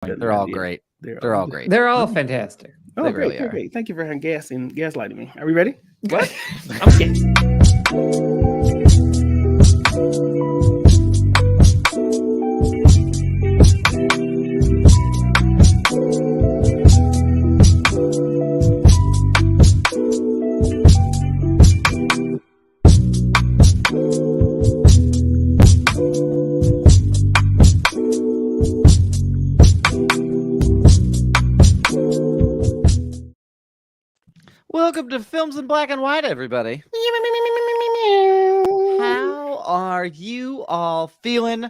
They're all great. They're all great. They're all fantastic. Oh, They great, really are. great. Thank you for gaslighting me. Are we ready? What? I'm kidding. Welcome to Films in Black and White, everybody. How are you all feeling?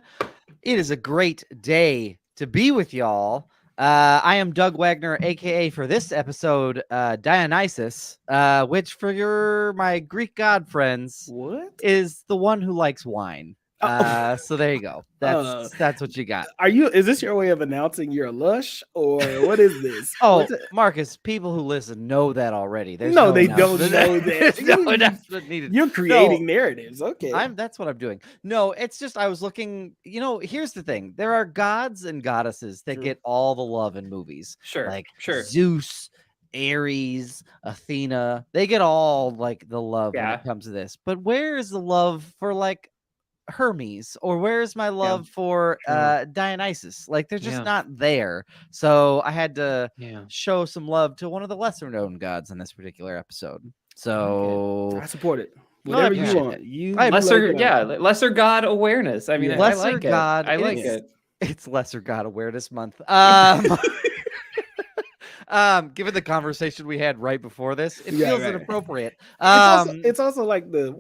It is a great day to be with y'all. I am Doug Wagner, aka for this episode, Dionysus, which for my Greek god friends What? is the one who likes wine. So there you go. That's what you got. Is this your way of announcing you're a lush, or what is this? Oh, Marcus, people who listen know that already. There's No, they don't announcement. know that. There's no announcement needed. You're creating narratives. Okay. That's what I'm doing. No, it's just I was looking, here's the thing. There are gods and goddesses that get all the love in movies. Sure. Zeus, Ares, Athena. They get all like the love when it comes to this. But where is the love for like Hermes, or where's my love for Dionysus? Like they're just not there. So I had to show some love to one of the lesser known gods in this particular episode. So I support it. Whatever you want. Lesser god awareness. I mean, lesser I like god. I like it. It's Lesser God Awareness Month. Given the conversation we had right before this, it feels inappropriate. It's also like does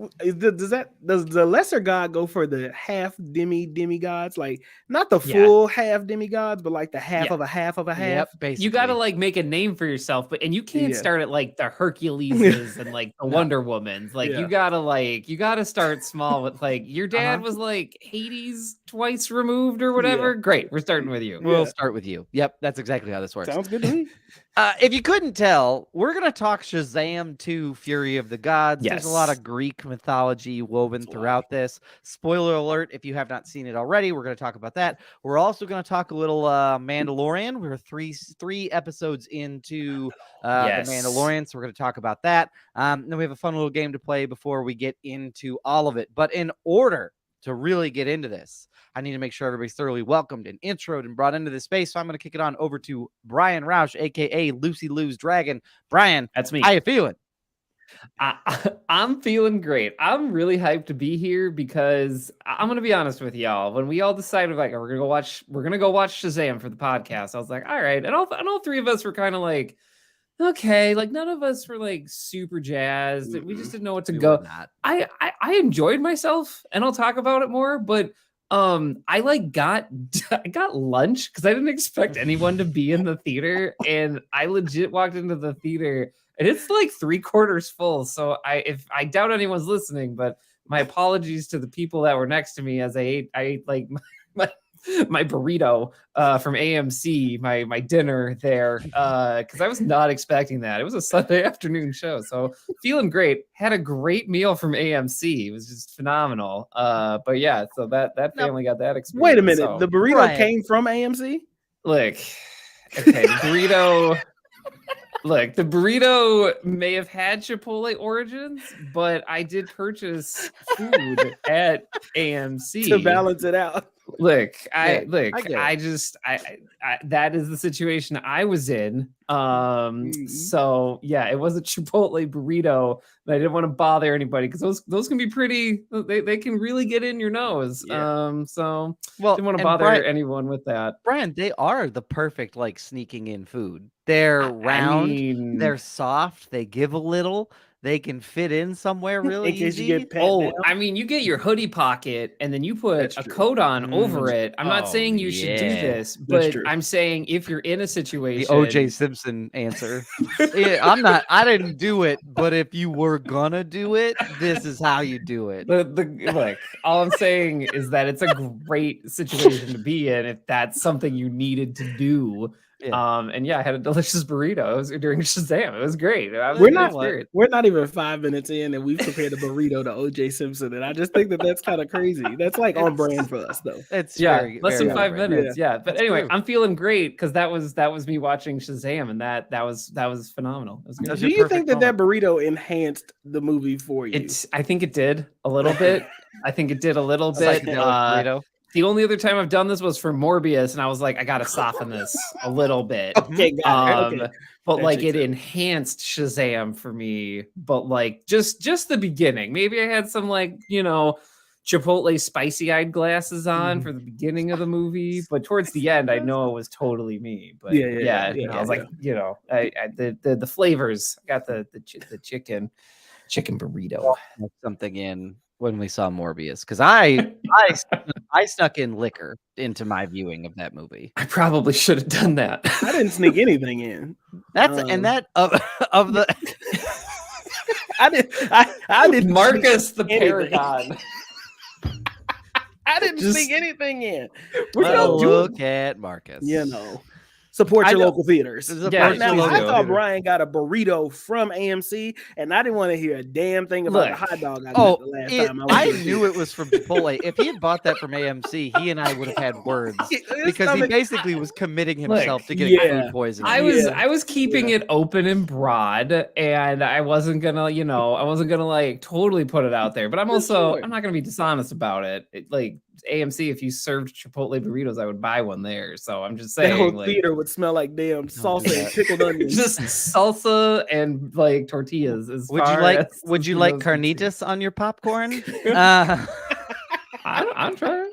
the lesser god go for the half demigods? Like not the full half demigods, but like the half of a half of a half. Yep, basically. You got to like make a name for yourself, and you can't start at like the Herculeses and like the Wonder Womans. Like you gotta start small with like your dad was like Hades twice removed or whatever. Great, we're starting with you. We'll start with you. Yep, that's exactly how this works. Sounds good to me. If you couldn't tell, we're going to talk Shazam 2 Fury of the Gods. Yes. There's a lot of Greek mythology woven throughout this. Spoiler alert, if you have not seen it already, we're going to talk about that. We're also going to talk a little Mandalorian. We're three episodes into The Mandalorian, so we're going to talk about that. Then we have a fun little game to play before we get into all of it. But in order to really get into this, I need to make sure everybody's thoroughly welcomed and introed and brought into this space. So I'm going to kick it on over to Bryan Roush, a.k.a. Lucy Lou's Dragon. Bryan, that's me. How you feeling? I'm feeling great. I'm really hyped to be here because I'm going to be honest with y'all. When we all decided like we're going to go watch Shazam for the podcast, I was like, all right. And all three of us were kind of like, okay, like none of us were like super jazzed. We just didn't know what to go. I enjoyed myself, and I'll talk about it more, but I got lunch because I didn't expect anyone to be in the theater, and I legit walked into the theater and it's like 3/4 full. So I doubt anyone's listening, but my apologies to the people that were next to me as I ate like my burrito from AMC, my dinner there, because I was not expecting that. It was a Sunday afternoon show, so feeling great. Had a great meal from AMC. It was just phenomenal. But yeah, so that family got that experience. Wait a minute, so. The burrito came from AMC? Look, okay, the burrito. Look, the burrito may have had Chipotle origins, but I did purchase food at AMC to balance it out. Look, that is the situation I was in. So yeah, it was a Chipotle burrito, but I didn't want to bother anybody because those can be pretty. They can really get in your nose. So didn't want to bother anyone with that. Bryan, they are the perfect like sneaking in food. They're round, they're soft, they give a little. They can fit in somewhere really easy. You get down. I mean, you get your hoodie pocket and then you put a coat on over it. I'm not saying you should do this, but I'm saying if you're in a situation, the O.J. Simpson answer. I didn't do it, but if you were gonna do it, this is how you do it. Look, all I'm saying is that it's a great situation to be in if that's something you needed to do. Yeah. And yeah, I had a delicious burrito. It was during Shazam. It was great. We're not even 5 minutes in, and we've compared a burrito to O.J. Simpson, and I just think that that's kind of crazy. That's like on brand for us, though. It's Yeah, very, less very than 5 different. minutes. Yeah, but That's anyway, true. I'm feeling great because that was me watching Shazam, and that was phenomenal. It was That great. was Do your you perfect think that moment. that burrito enhanced the movie for you? I think it did a little bit. I think it did a little bit. Psychedelic burrito. The only other time I've done this was for Morbius, and I was like, I gotta soften this a little bit. Okay, got it. Okay. But That like checks it out. enhanced Shazam for me. But like just the beginning. Maybe I had some like, Chipotle spicy-eyed glasses on for the beginning of the movie, but towards the end, I know it was totally me. But Yeah, I was like, the flavors. I got the chicken burrito. Something in when we saw Morbius because I snuck in liquor into my viewing of that movie. I probably should have done that. I didn't sneak anything in. That's and that of the I didn't Marcus sneak the anything. Paragon. I didn't Just- sneak anything in. well, look at Marcus. Support I your know. local theaters. Yeah, Now, please I do. thought Bryan got a burrito from AMC, and I didn't want to hear a damn thing about the hot dog I got the last time I was knew it was from Chipotle. If he had bought that from AMC, he and I would have had words because he basically was committing himself to getting food poisoning. I was keeping it open and broad, and I wasn't gonna, like totally put it out there. But I'm not gonna be dishonest about it. Like AMC, if you served Chipotle burritos, I would buy one there. So I'm just saying, the whole like, theater would smell like damn salsa and pickled onions. just salsa and like tortillas. Would you like carnitas on your popcorn? I'm trying.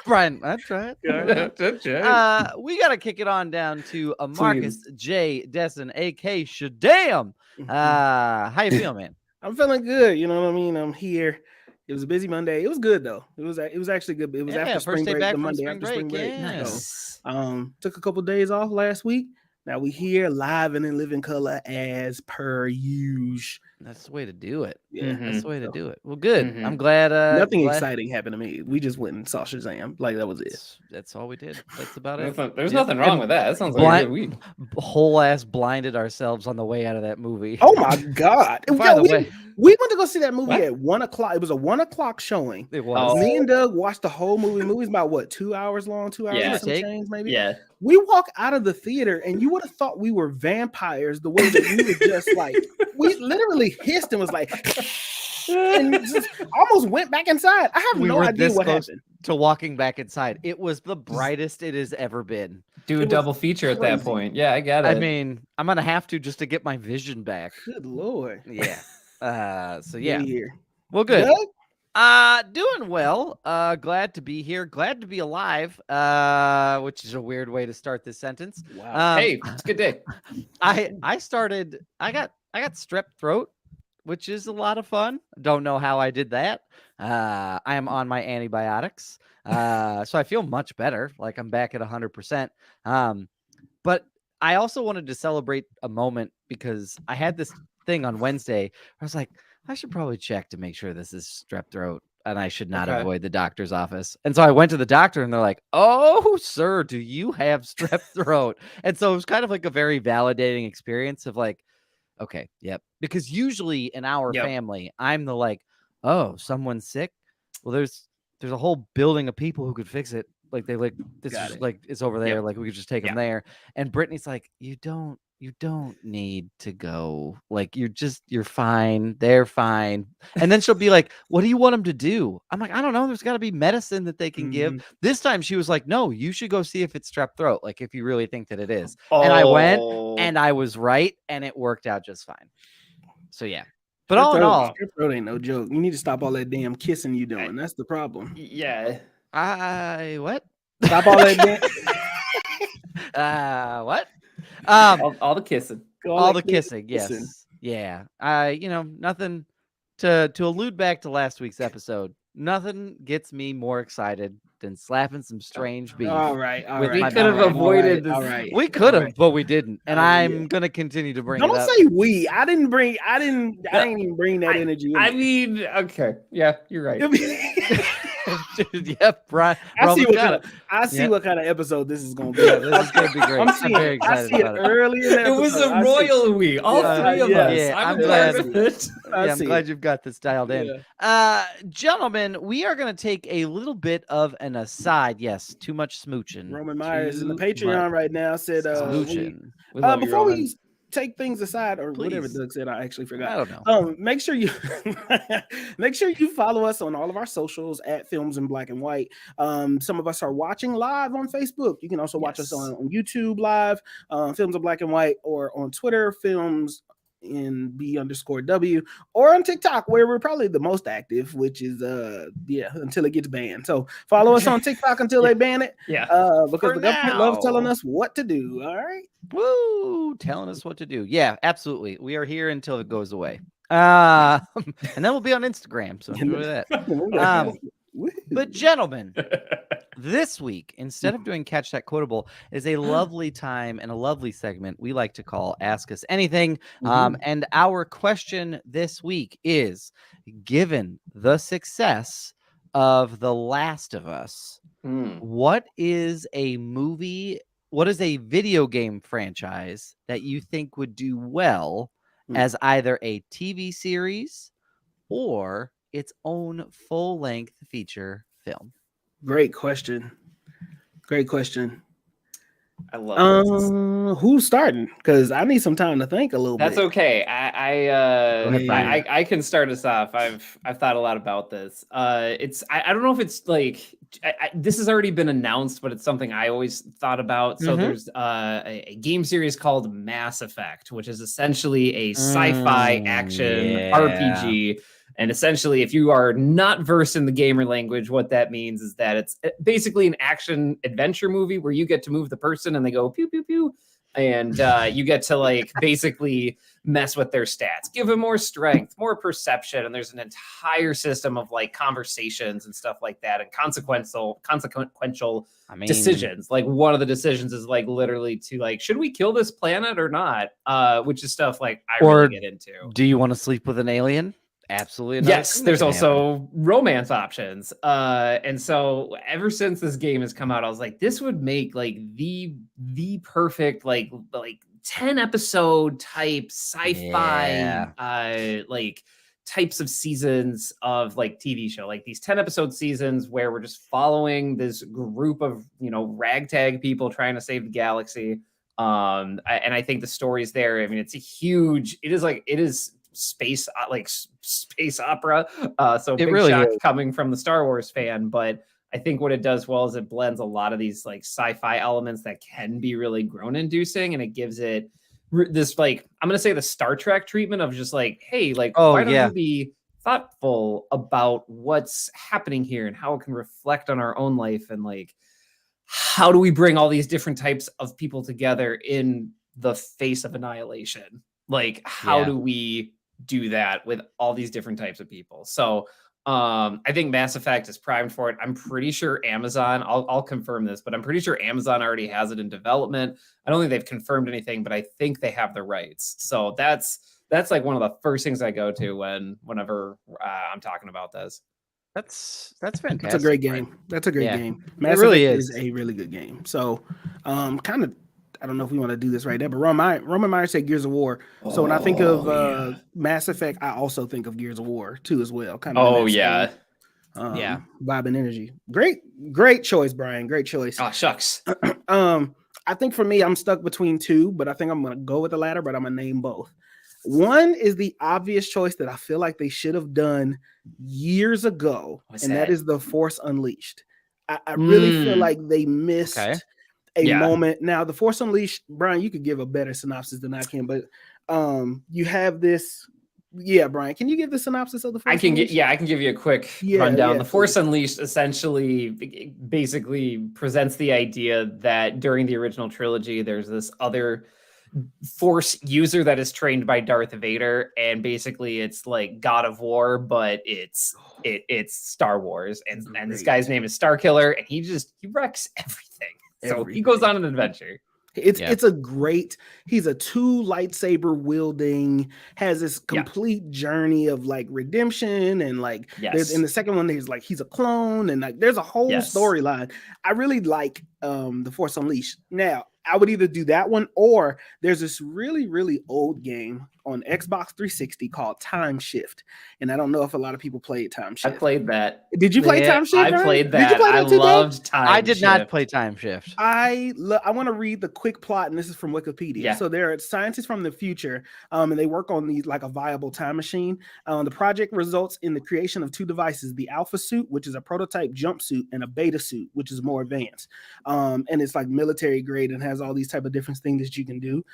Bryan, I'd try it. We gotta kick it on down to Marcus J. Desson, aka Shazam. How you feeling, man? I'm feeling good. You know what I mean? I'm here. It was a busy Monday. It was good though. It was actually good. It was after spring break, the Monday after spring break. Yes. So, took a couple days off last week. Now we here live and in living color as per usual. That's the way to do it. Yeah, that's the way to do it. Well, good. I'm glad. Nothing exciting happened to me. We just went and saw Shazam. Like that was it. That's all we did. That's about it. There's nothing wrong with that. That sounds like a good week. Whole ass blinded ourselves on the way out of that movie. Oh my god! By the way, we went to go see that movie at 1:00. It was a 1:00 showing. It was. Me and Doug watched the whole movie. Movie's about what, 2 hours long? 2 hours and some change, maybe. Yeah. We walk out of the theater, and you would have thought we were vampires. The way that we were just like, we literally hissed and was like, and just almost went back inside. I have no idea what happened. To walking back inside, it was the brightest it has ever been. Do a double feature at that point. Yeah, I get it. I mean, I'm gonna have to just to get my vision back. Good lord. Yeah. So yeah. Well, good. Doing well. Glad to be here. Glad to be alive. Which is a weird way to start this sentence. Wow. Hey, it's a good day. I got strep throat, which is a lot of fun. Don't know how I did that. I am on my antibiotics. So I feel much better. Like I'm back at 100%. But I also wanted to celebrate a moment because I had this thing on Wednesday. I was like, I should probably check to make sure this is strep throat and I should not avoid the doctor's office. And so I went to the doctor and they're like, oh, sir, do you have strep throat? And so it was kind of like a very validating experience of like, okay, yep. Because usually in our family, I'm the like, oh, someone's sick. Well, there's a whole building of people who could fix it. Like they like this is like it's over there. Like we could just take them there. And Brittany's like, you don't need to go. Like you're fine. They're fine. And then she'll be like, what do you want them to do? I'm like, I don't know. There's got to be medicine that they can give. This time she was like, no, you should go see if it's strep throat. Like if you really think that it is. And I went and I was right and it worked out just fine. So yeah. But all in all, strep throat ain't no joke. You need to stop all that damn kissing you doing. That's the problem. Yeah. What? Stop all that damn. What? All the kissing. All the kissing. Yes. Yeah. Nothing to allude back to last week's episode. Nothing gets me more excited than slapping some strange beef. All right. We could have avoided this. All right. We could have, but we didn't. And I'm gonna continue to bring it up. Don't say we. I didn't even bring that energy. I mean, okay. Yeah, you're right. Dude, yep, Brian. I see what got kind it. of, I see Yeah. what kind of episode this is gonna be. Yeah, this is gonna be great. I'm I'm seeing very it. I excited see it about it. early in the It episode. was a I see- royal we, all Yeah, three of yeah. us. Yeah, I'm I'm a part glad. of it. I Yeah, I'm see glad it. you've got this dialed in. Yeah. Gentlemen, we are going to take a little bit of an aside. Yes, too much smooching. Roman Myers in the Too Patreon much right now said, smooching. We love you, before Roman. we take things aside, or whatever Please. Doug said, I actually forgot. I don't know. Make sure you follow us on all of our socials at Films in Black and White. Some of us are watching live on Facebook. You can also watch us on YouTube live, Films in Black and White, or on Twitter, Films in B_W, or on TikTok, where we're probably the most active, which is until it gets banned. So follow us on TikTok until they ban it. Yeah. Because For the government loves telling now. us what to do. All right. Woo! Telling us what to do. Yeah, absolutely. We are here until it goes away. And then we'll be on Instagram. So enjoy that. But gentlemen, this week, instead of doing Catch That Quotable, is a lovely time and a lovely segment we like to call Ask Us Anything. And our question this week is, given the success of The Last of Us, what is a video game franchise that you think would do well as either a TV series or its own full-length feature film? Great question. I love this. Who's starting? Because I need some time to think a little bit. That's okay. ahead, I can start us off. I've thought a lot about this. I don't know if it's like this has already been announced, but it's something I always thought about. So there's a game series called Mass Effect, which is essentially a sci-fi action RPG. And essentially, if you are not versed in the gamer language, what that means is that it's basically an action adventure movie where you get to move the person and they go pew, pew, pew. And you get to like basically mess with their stats, give them more strength, more perception. And there's an entire system of like conversations and stuff like that, and consequential decisions. Like one of the decisions is like literally to like, should we kill this planet or not? Which is stuff like I really get into. Do you want to sleep with an alien? Absolutely. Yes, there's also romance options. And so ever since this game has come out, I was like, this would make like the perfect like 10 episode type sci-fi like types of seasons of like TV show, like these 10 episode seasons where we're just following this group of, ragtag people trying to save the galaxy. And I think the story's there. I mean, it is space opera, so big really shock is. coming from the Star Wars fan, but I think what it does well is it blends a lot of these like sci-fi elements that can be really groan inducing, and it gives it this like, I'm gonna say the Star Trek treatment of just like, hey, like why don't you be thoughtful about what's happening here and how it can reflect on our own life, and like how do we bring all these different types of people together in the face of annihilation? Like how do we do that with all these different types of people? So I think Mass Effect is primed for it. I'm pretty sure Amazon, I'll confirm this, but I'm pretty sure Amazon already has it in development. I don't think they've confirmed anything, but I think they have the rights. So that's like one of the first things I go to whenever I'm talking about this. That's fantastic. That's a great game. That's a great game. Mass Effect is a really good game. So kind of, I don't know if we want to do this right there, but Roman Myers said Gears of War. So when I think of Mass Effect, I also think of Gears of War too as well. Kind of. Vibe and energy. Great choice, Brian. Great choice. Oh shucks. I think for me, I'm stuck between two, but I think I'm gonna go with the latter. But I'm gonna name both. One is the obvious choice that I feel like they should have done years ago, that is The Force Unleashed. I really feel like they missed. Moment. Now, The Force Unleashed, Brian, you could give a better synopsis than I can, but you have this. Yeah, Brian, can you give the synopsis of The Force Unleashed? I can give you a quick rundown. The Force Unleashed essentially basically presents the idea that during the original trilogy, there's this other Force user that is trained by Darth Vader, and basically it's like God of War, but it's Star Wars, and this guy's name is Starkiller, and he wrecks everything. So he goes on an adventure. It's a great. He's a 2 lightsaber wielding, has this complete journey of like redemption, and like there's in the second one there's like he's a clone, and like there's a whole storyline. I really like The Force Unleashed. Now I would either do that one, or there's this really old game on Xbox 360 called Time Shift, and I don't know if a lot of people played Time Shift. I played that. Did you play Time Shift? I played that. Did you play that? I loved Time Shift. I did not play Time Shift. I want to read the quick plot, and this is from Wikipedia. Yeah. So there are scientists from the future, and they work on these like a viable time machine. The project results in the creation of 2 devices: the Alpha suit, which is a prototype jumpsuit, and a Beta suit, which is more advanced. And it's like military grade and has all these type of different things that you can do.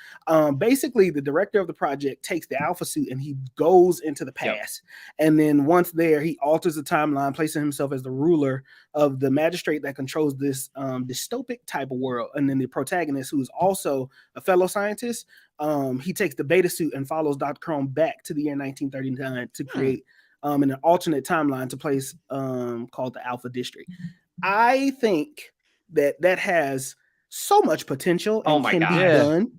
Basically, the director of the project takes the Alpha suit and he goes into the past. And then once there, he alters the timeline, placing himself as the ruler of the magistrate that controls this dystopic type of world. And then the protagonist, who is also a fellow scientist, he takes the Beta suit and follows Dr. Chrome back to the year 1939 to create an alternate timeline to place called the Alpha District. I think that has so much potential and can be done.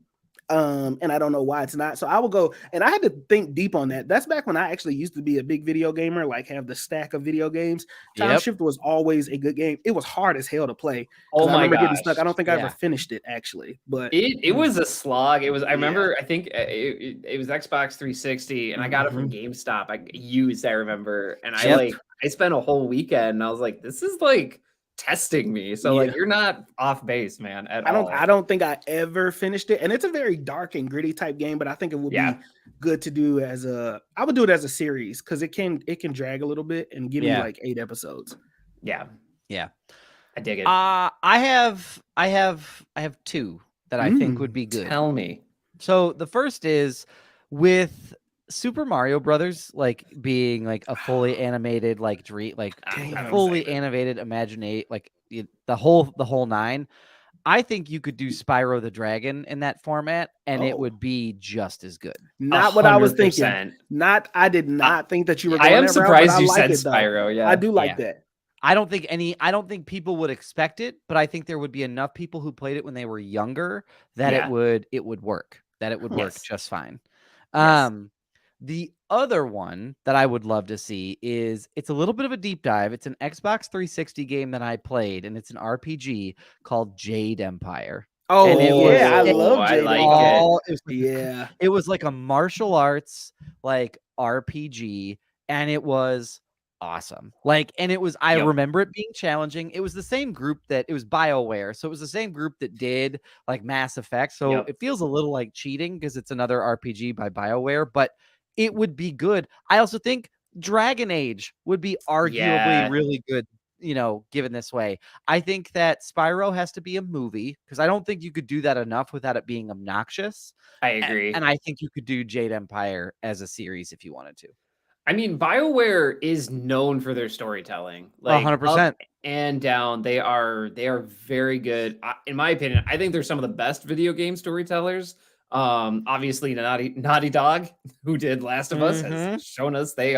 And I don't know why it's not. So I will go, and I had to think deep on that. That's back when I actually used to be a big video gamer, like have the stack of video games. Time Shift was always a good game. It was hard as hell to play. I remember getting stuck. I don't think I ever finished it actually, but it was a slog. It was. I remember. I think it was Xbox 360, and I got it from GameStop. I remember, and I spent a whole weekend, and I was like, this is like testing me. So like you're not off base, man, at all. I don't think I ever finished it, and it's a very dark and gritty type game, but I think it would be good to do I would do it as a series, because it can drag a little bit and give me like 8 episodes. I dig it. I have 2 that I think would be good. Tell me. So the first is with Super Mario Brothers, like being like a fully animated, like fully animated like the whole 9. I think you could do Spyro the Dragon in that format, and it would be just as good. Not 100%. What I was thinking. I did not think that you were going I am that surprised route, you said Spyro. Yeah, I do like that. I don't think people would expect it, but I think there would be enough people who played it when they were younger that it would work. That it would work just fine. The other one that I would love to see it's a little bit of a deep dive. It's an Xbox 360 game that I played, and it's an RPG called Jade Empire. Oh, I love Jade. I like it. It was like a martial arts like RPG, and it was awesome. Like, and it was, I remember it being challenging. It was the same group it was BioWare. So it was the same group that did like Mass Effect. So it feels a little like cheating because it's another RPG by BioWare, but it would be good. I also think Dragon Age would be arguably really good, given this way. I think that Spyro has to be a movie, because I don't think you could do that enough without it being obnoxious. I agree. And I think you could do Jade Empire as a series if you wanted to. I mean, BioWare is known for their storytelling, like 100% up and down. They are very good. In my opinion, I think they're some of the best video game storytellers. Obviously, Naughty Dog, who did Last of Us, has shown us they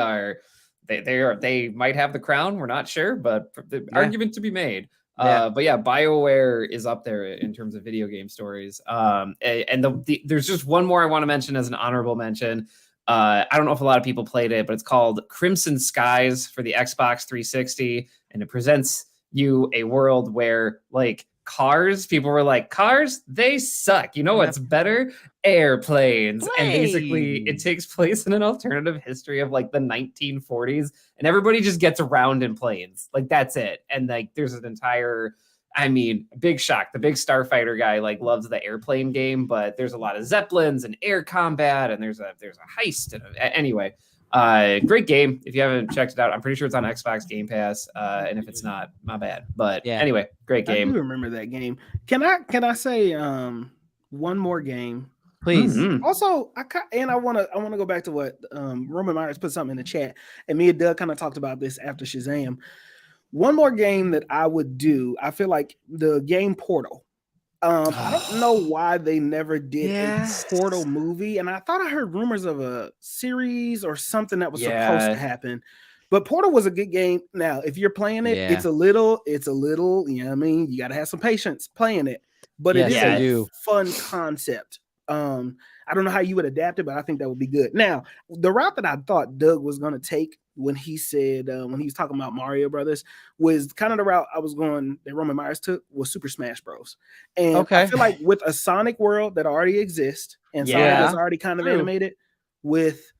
might have the crown. We're not sure, but the argument to be made. But BioWare is up there in terms of video game stories. And there's just one more I want to mention as an honorable mention. I don't know if a lot of people played it, but it's called Crimson Skies for the Xbox 360, and it presents you a world where like cars, people were like, cars, they suck. You know what's better? Airplanes. And basically it takes place in an alternative history of like the 1940s, and everybody just gets around in planes. Like that's it. And like there's an entire, big shock. The big starfighter guy like loves the airplane game, but there's a lot of zeppelins and air combat, and there's a heist. Anyway, great game. If you haven't checked it out, I'm pretty sure it's on Xbox Game Pass. And if it's not, my bad. But anyway, great game. I do remember that game. Can I say one more game? Please. Also, I want to go back to what Roman Myers put something in the chat, and me and Doug kind of talked about this after Shazam. One more game that I would do, I feel like the game Portal. I don't know why they never did a Portal movie, and I thought I heard rumors of a series or something that was supposed to happen. But Portal was a good game. Now, if you're playing it, it's a little, you know what I mean? You got to have some patience playing it. but Yes, it is they a do. fun concept. I don't know how you would adapt it, but I think that would be good. Now, the route that I thought Doug was going to take when he said when he was talking about Mario Brothers was kind of the route I was going that Roman Myers took was Super Smash Bros. And I Okay. feel like with a Sonic world that already exists and Sonic Yeah. is already kind of True. animated with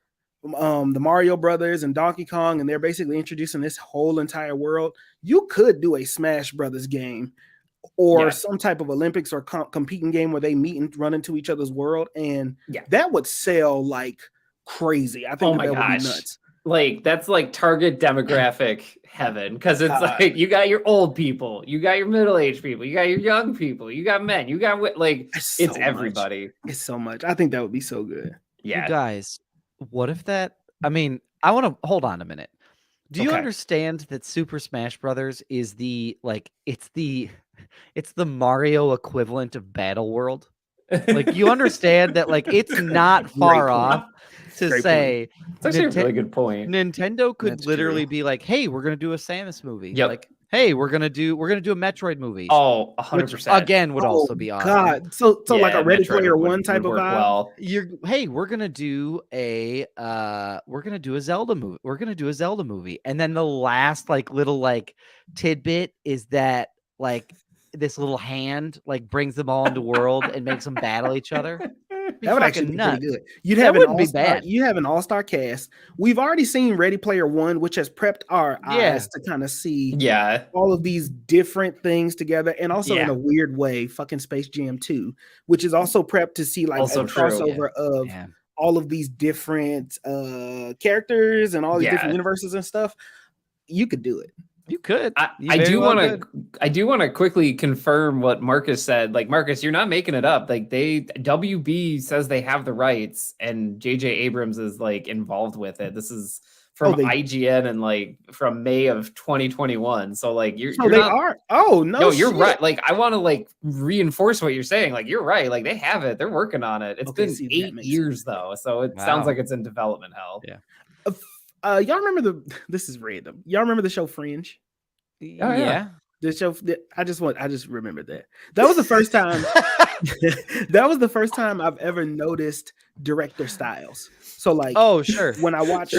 the Mario Brothers and Donkey Kong, and they're basically introducing this whole entire world. You could do a Smash Brothers game or some type of Olympics or competing game where they meet and run into each other's world, and that would sell like crazy. I think that would be nuts. Like that's like target demographic heaven, because it's like you got your old people, you got your middle-aged people, you got your young people, you got men, you got like it's everybody. It's so much. I think that would be so good. You guys, what if that? I mean, I want to hold on a minute. Do you understand that Super Smash Brothers is the it's the Mario equivalent of Battle World? Like, you understand that it's not far off to say it's actually a really good point. Nintendo could literally be like, hey, we're gonna do a Samus movie. Like, hey, we're gonna do a Metroid movie. Oh, 100%. Again would also be awesome. God. So like a Ready Player One type of vibe. Well. Hey, we're gonna do a Zelda movie. We're gonna do a Zelda movie. And then the last little tidbit is that this little hand brings them all into world and makes them battle each other. That would actually be pretty good. You'd have an all-star cast. We've already seen Ready Player One, which has prepped our eyes to kind of see all of these different things together, and also in a weird way, fucking Space Jam 2, which is also prepped to see a crossover of all of these different characters and all these different universes and stuff. You could do it. You could. I do want to quickly confirm what Marcus said. Like, Marcus, you're not making it up. Like, WB says they have the rights, and JJ Abrams is involved with it. This is from IGN and from May of 2021. So you're they are. Oh no, you're right. I want to reinforce what you're saying. You're right. They have it. They're working on it. It's been 8 years though, so it sounds like it's in development hell. Yeah. Y'all remember this is random. Y'all remember the show Fringe? Yeah. The show I just remembered that. That was the first time that was the first time I've ever noticed director styles. So sure. When I watched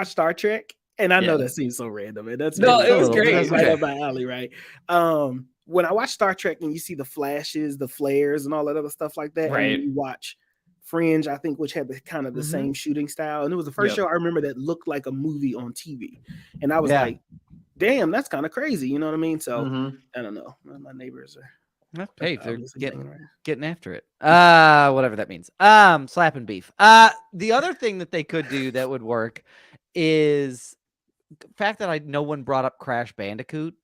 Star Trek, and I know that seems so random, and that's it was great. That's right up my alley, right? When I watch Star Trek and you see the flashes, the flares, and all that other stuff like that, right. And you watch Fringe, I think, which had the same shooting style, and it was the first show I remember that looked like a movie on TV, and I was like, "Damn, that's kind of crazy," you know what I mean? So I don't know. My neighbors are they're getting after it. Whatever that means. Slapping beef. The other thing that they could do that would work is the fact that no one brought up Crash Bandicoot.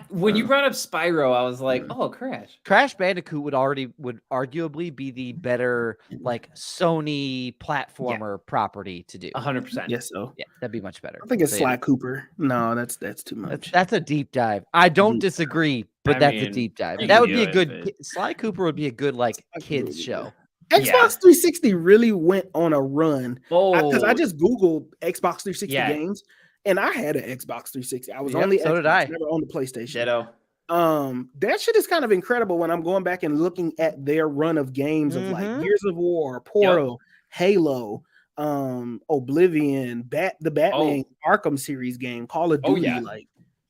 When you brought up Spyro, I was like, "Oh, Crash Bandicoot would arguably be the better Sony platformer property to do. 100%. Yes, so yeah, that'd be much better. I think it's Sly Cooper. No, that's too much. That's a deep dive. I don't disagree, but that's a deep dive. That would be a good. Sly Cooper would be a good kids show. Xbox 360 really went on a run because I just Googled Xbox 360 games. And I had an Xbox 360. I was only so Xbox, did I. Never on the PlayStation. Ditto. That shit is kind of incredible when I'm going back and looking at their run of games of Gears of War, Portal, Halo, Oblivion, the Batman Arkham series game, Call of Duty.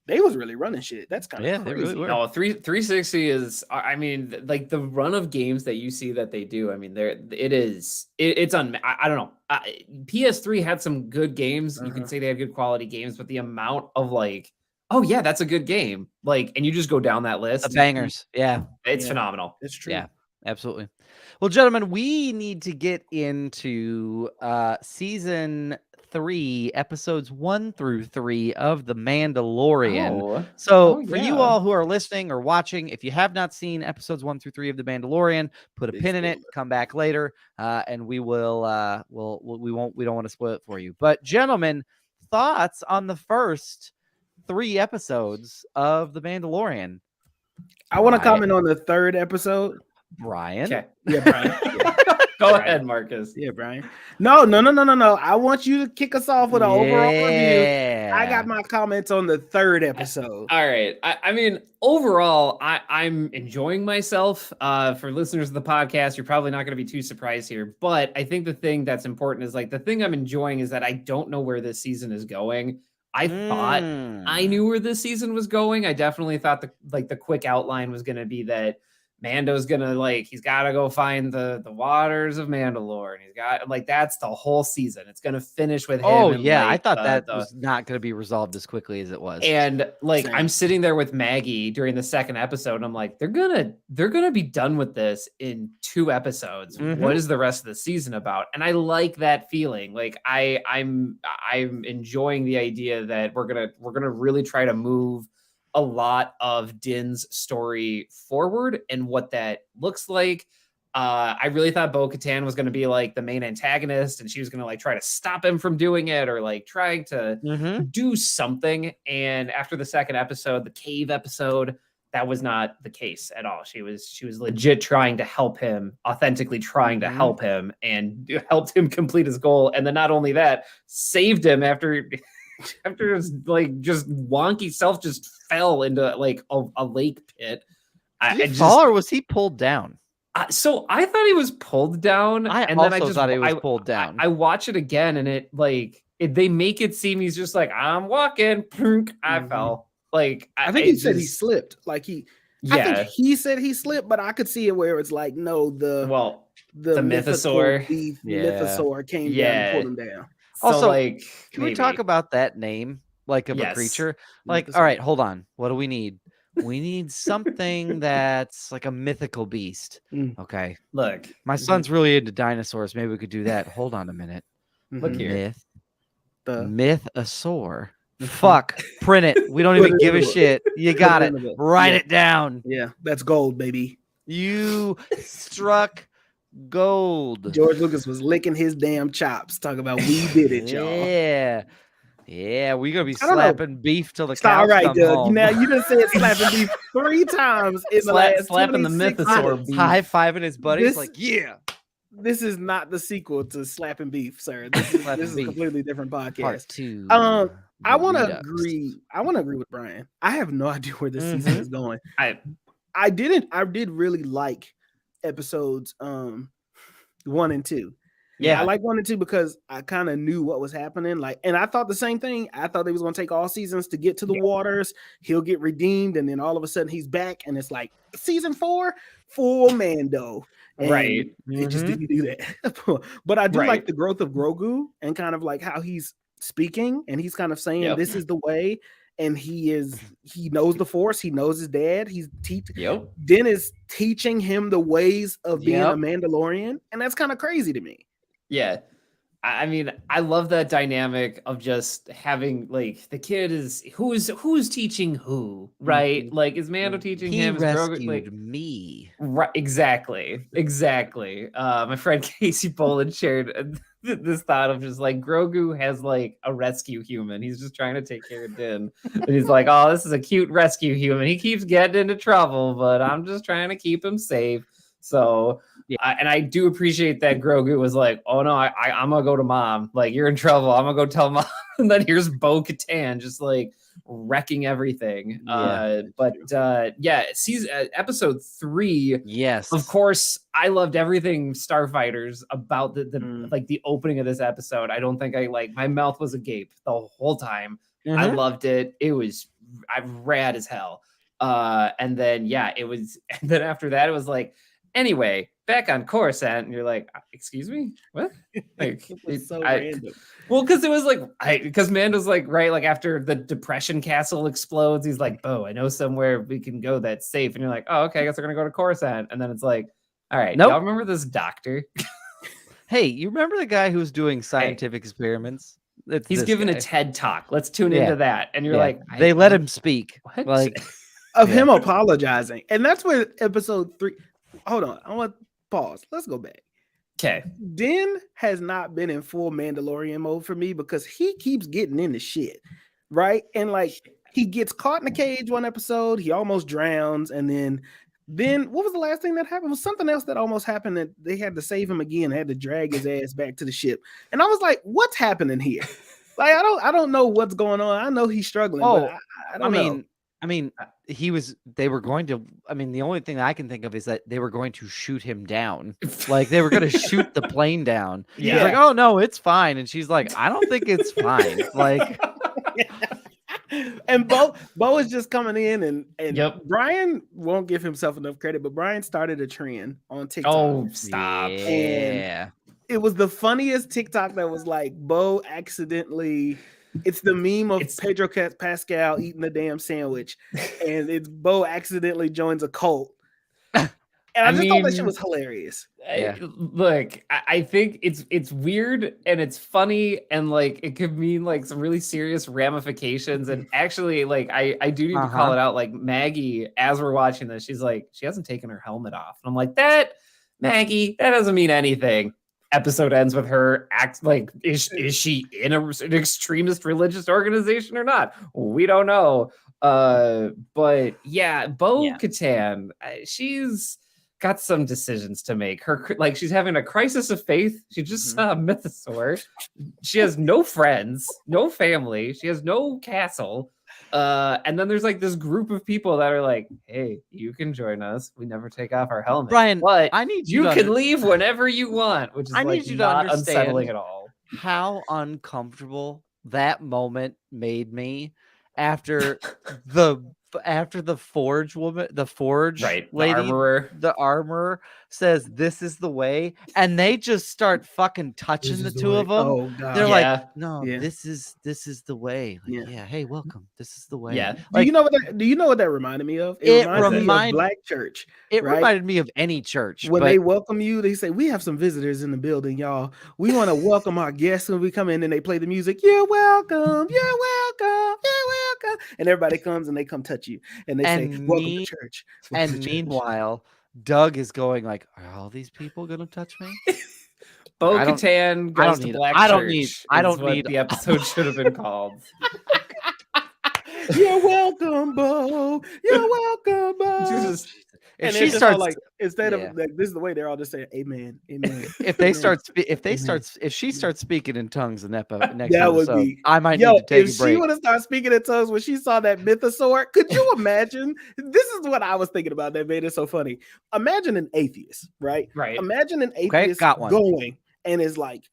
They was really running shit. That's kind of crazy. They really were. No, 360 is. I mean, the run of games that you see that they do. I mean, it's on. I don't know. PS3 had some good games. You can say they have good quality games, but the amount of that's a good game. And you just go down that list. The bangers. Yeah, it's phenomenal. It's true. Yeah, absolutely. Well, gentlemen, we need to get into season 3, episodes 1 through 3 of The Mandalorian. For you all who are listening or watching, if you have not seen episodes 1 through 3 of The Mandalorian, put a pin in it, come back later, and we will we don't want to spoil it for you. But gentlemen, thoughts on the first 3 episodes of The Mandalorian? I want to comment on the 3rd episode. Bryan. Okay. Yeah, Bryan. Yeah. Go ahead, Marcus. Yeah, Bryan. No. I want you to kick us off with an overall review. I got my comments on the third episode. All right. I mean, overall, I'm enjoying myself. For listeners of the podcast, you're probably not going to be too surprised here. But I think the thing that's important is like the thing I'm enjoying is that I don't know where this season is going. I thought I knew where this season was going. I definitely thought the quick outline was going to be that Mando's gonna he's gotta go find the waters of Mandalore, and he's got that's the whole season. It's gonna finish with him. Oh and, yeah, I thought that was not gonna be resolved as quickly as it was. And I'm sitting there with Maggie during the second episode, and I'm like, they're gonna be done with this in 2 episodes. What is the rest of the season about? And I like that feeling. Like I'm enjoying the idea that we're gonna really try to move a lot of Din's story forward and what that looks like. I really thought Bo-Katan was going to be like the main antagonist, and she was going to try to stop him from doing it, or trying to do something. And after the second episode, the cave episode, that was not the case at all. She was legit trying to help him, authentically trying to help him, and helped him complete his goal. And then not only that, saved him after his just wonky self just fell into a lake pit. Did he fall, or was he pulled down? So I thought he was pulled down. I thought he was pulled down. I watch it again, and they make it seem he's just I'm walking. I fell. I think he said he slipped. I think he said he slipped, but I could see it where it's the mythosaur. Mythosaur came down and pulled him down. Also, can we talk about that name of a creature? All right, hold on. What do we need? We need something that's like a mythical beast. Okay. Look, my son's really into dinosaurs. Maybe we could do that. Hold on a minute. Look here. Mythosaur. Fuck. Print it. We don't even give a shit. You got it. Write it down. Yeah, that's gold, baby. You struck gold. George Lucas was licking his damn chops, talking about we did it, y'all. Yeah, we're gonna be slapping beef till the cows come home. Now you done said slapping beef 3 times in the last slapping the mythosaur beef. High fiving his buddies This is not the sequel to Slapping Beef, sir. This is a completely different podcast. Part 2. I want to agree. I want to agree with Bryan. I have no idea where this season is going. I did really like episodes 1 and 2. Yeah, I like 1 and 2 because I kind of knew what was happening. And I thought the same thing. I thought they was going to take all seasons to get to the waters. He'll get redeemed, and then all of a sudden he's back, and it's season 4, full Mando. And right. It just didn't do that. But I do like the growth of Grogu and kind of how he's speaking, and he's kind of saying this is the way. And he knows the Force. He knows his dad. Din is teaching him the ways of being a Mandalorian, and that's kind of crazy to me. Yeah. I mean, I love that dynamic of just having the kid is who's teaching who, right? Is Mando teaching him? He rescued me. Right, exactly. My friend Casey Boland shared this thought of just Grogu has a rescue human. He's just trying to take care of Din, and he's oh, this is a cute rescue human. He keeps getting into trouble, but I'm just trying to keep him safe. So. Yeah. And I do appreciate that Grogu was oh no, I'm gonna go to mom. You're in trouble. I'm gonna go tell mom. And then here's Bo-Katan just wrecking everything. Episode 3. Yes, of course, I loved everything Starfighters about the opening of this episode. I don't think my mouth was agape the whole time. I loved it. It was rad as hell. And then after that it was anyway, back on Coruscant, and you're excuse me, what? It's so random. Well, because it was because Mando's after the Depression Castle explodes, he's Bo, I know somewhere we can go that's safe, and you're oh, okay, I guess we're gonna go to Coruscant, and then it's all right, y'all remember this doctor? Hey, you remember the guy who's doing scientific experiments? He's giving a TED talk. Let's tune into that, and you're they let him speak. What? Of him apologizing, and that's where episode 3. Hold on, I want to pause. Let's go back. Okay. Din has not been in full Mandalorian mode for me because he keeps getting into shit, right? And he gets caught in a cage one episode, he almost drowns, and then Then what was the last thing that happened? It was something else that almost happened that they had to save him again. They had to drag his ass back to the ship. And I was like, what's happening here? Like, I don't know what's going on. I know he's struggling, but I don't know. I mean, they were going to, the only thing I can think of is that they were going to shoot him down. Like they were going to shoot the plane down. Yeah. He's like, oh no, it's fine. And she's like, I don't think it's fine. Like, and Bo is just coming in and Yep. Bryan won't give himself enough credit, but Bryan started a trend on TikTok. Oh, stop. Yeah. And it was the funniest TikTok that was like Bo accidentally. It's the meme of Pedro Pascal eating the damn sandwich, and it's Bo accidentally joins a cult. And I just thought that shit was hilarious. Yeah. Look, I think it's weird and it's funny and like it could mean like some really serious ramifications. And actually, like I do need to call it out. Like Maggie, as we're watching this, she's like, she hasn't taken her helmet off. And I'm like, Maggie, that doesn't mean anything. Episode ends with her act like, is she in an extremist religious organization or not? We don't know. But yeah, Bo-Katan, she's got some decisions to make. She's having a crisis of faith. She just saw a mythosaur. She has no friends, no family. She has no castle. And then there's like this group of people that are like, hey, you can join us. We never take off our helmet. Bryan, but I need you can leave whenever you want, which is need you not to unsettling at all. How uncomfortable that moment made me after the forge woman, the forge lady, the armorer says this is the way, and they just start fucking touching the two of them. Oh, God. They're like, no, this is the way. Like, hey, welcome. This is the way. Yeah. Like, do you know what that reminded me of? It reminded me of Black church. It reminded me of any church. When they welcome you, they say, we have some visitors in the building, y'all. We want to welcome our guests when we come in, and they play the music. You're welcome. You're welcome. You're welcome. And everybody comes and they come touch you. And they say, welcome to church. Welcome to meanwhile, church. Doug is going like, are all these people going to touch me? Bo-Katan goes to Black Church. I don't need the episode should have been called. You're welcome, Bo. You're welcome, Bo. And she starts like, instead of like, this is the way they're all just saying amen, amen. If she starts speaking in tongues in next episode, would be. I might need to take a break. If she would have started speaking in tongues when she saw that mythosaur, could you imagine? This is what I was thinking about that made it so funny. Imagine an atheist, right? Right. Imagine an atheist going and is like,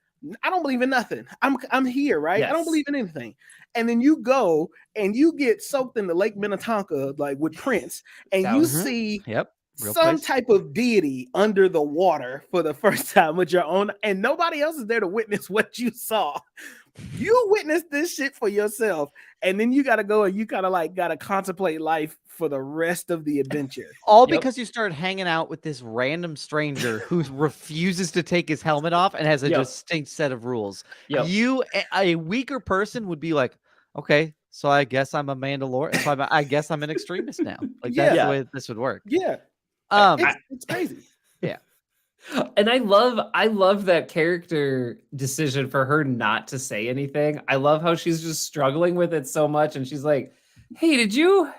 I don't believe in nothing. I'm here, right? Yes. I don't believe in anything. And then you go and you get soaked in the Lake Minnetonka, like with Prince, and you see some type of deity under the water for the first time with your own, and nobody else is there to witness what you saw. You witnessed this shit for yourself, and then you got to go and you got to contemplate life for the rest of the adventure. All because you started hanging out with this random stranger who refuses to take his helmet off and has a distinct set of rules. You, a weaker person, would be like, okay, so I guess I'm a Mandalorian. So I guess I'm an extremist now. Like that's the way this would work. Yeah. It's crazy. Yeah. And I love that character decision for her not to say anything. I love how she's just struggling with it so much. And she's like, hey, did you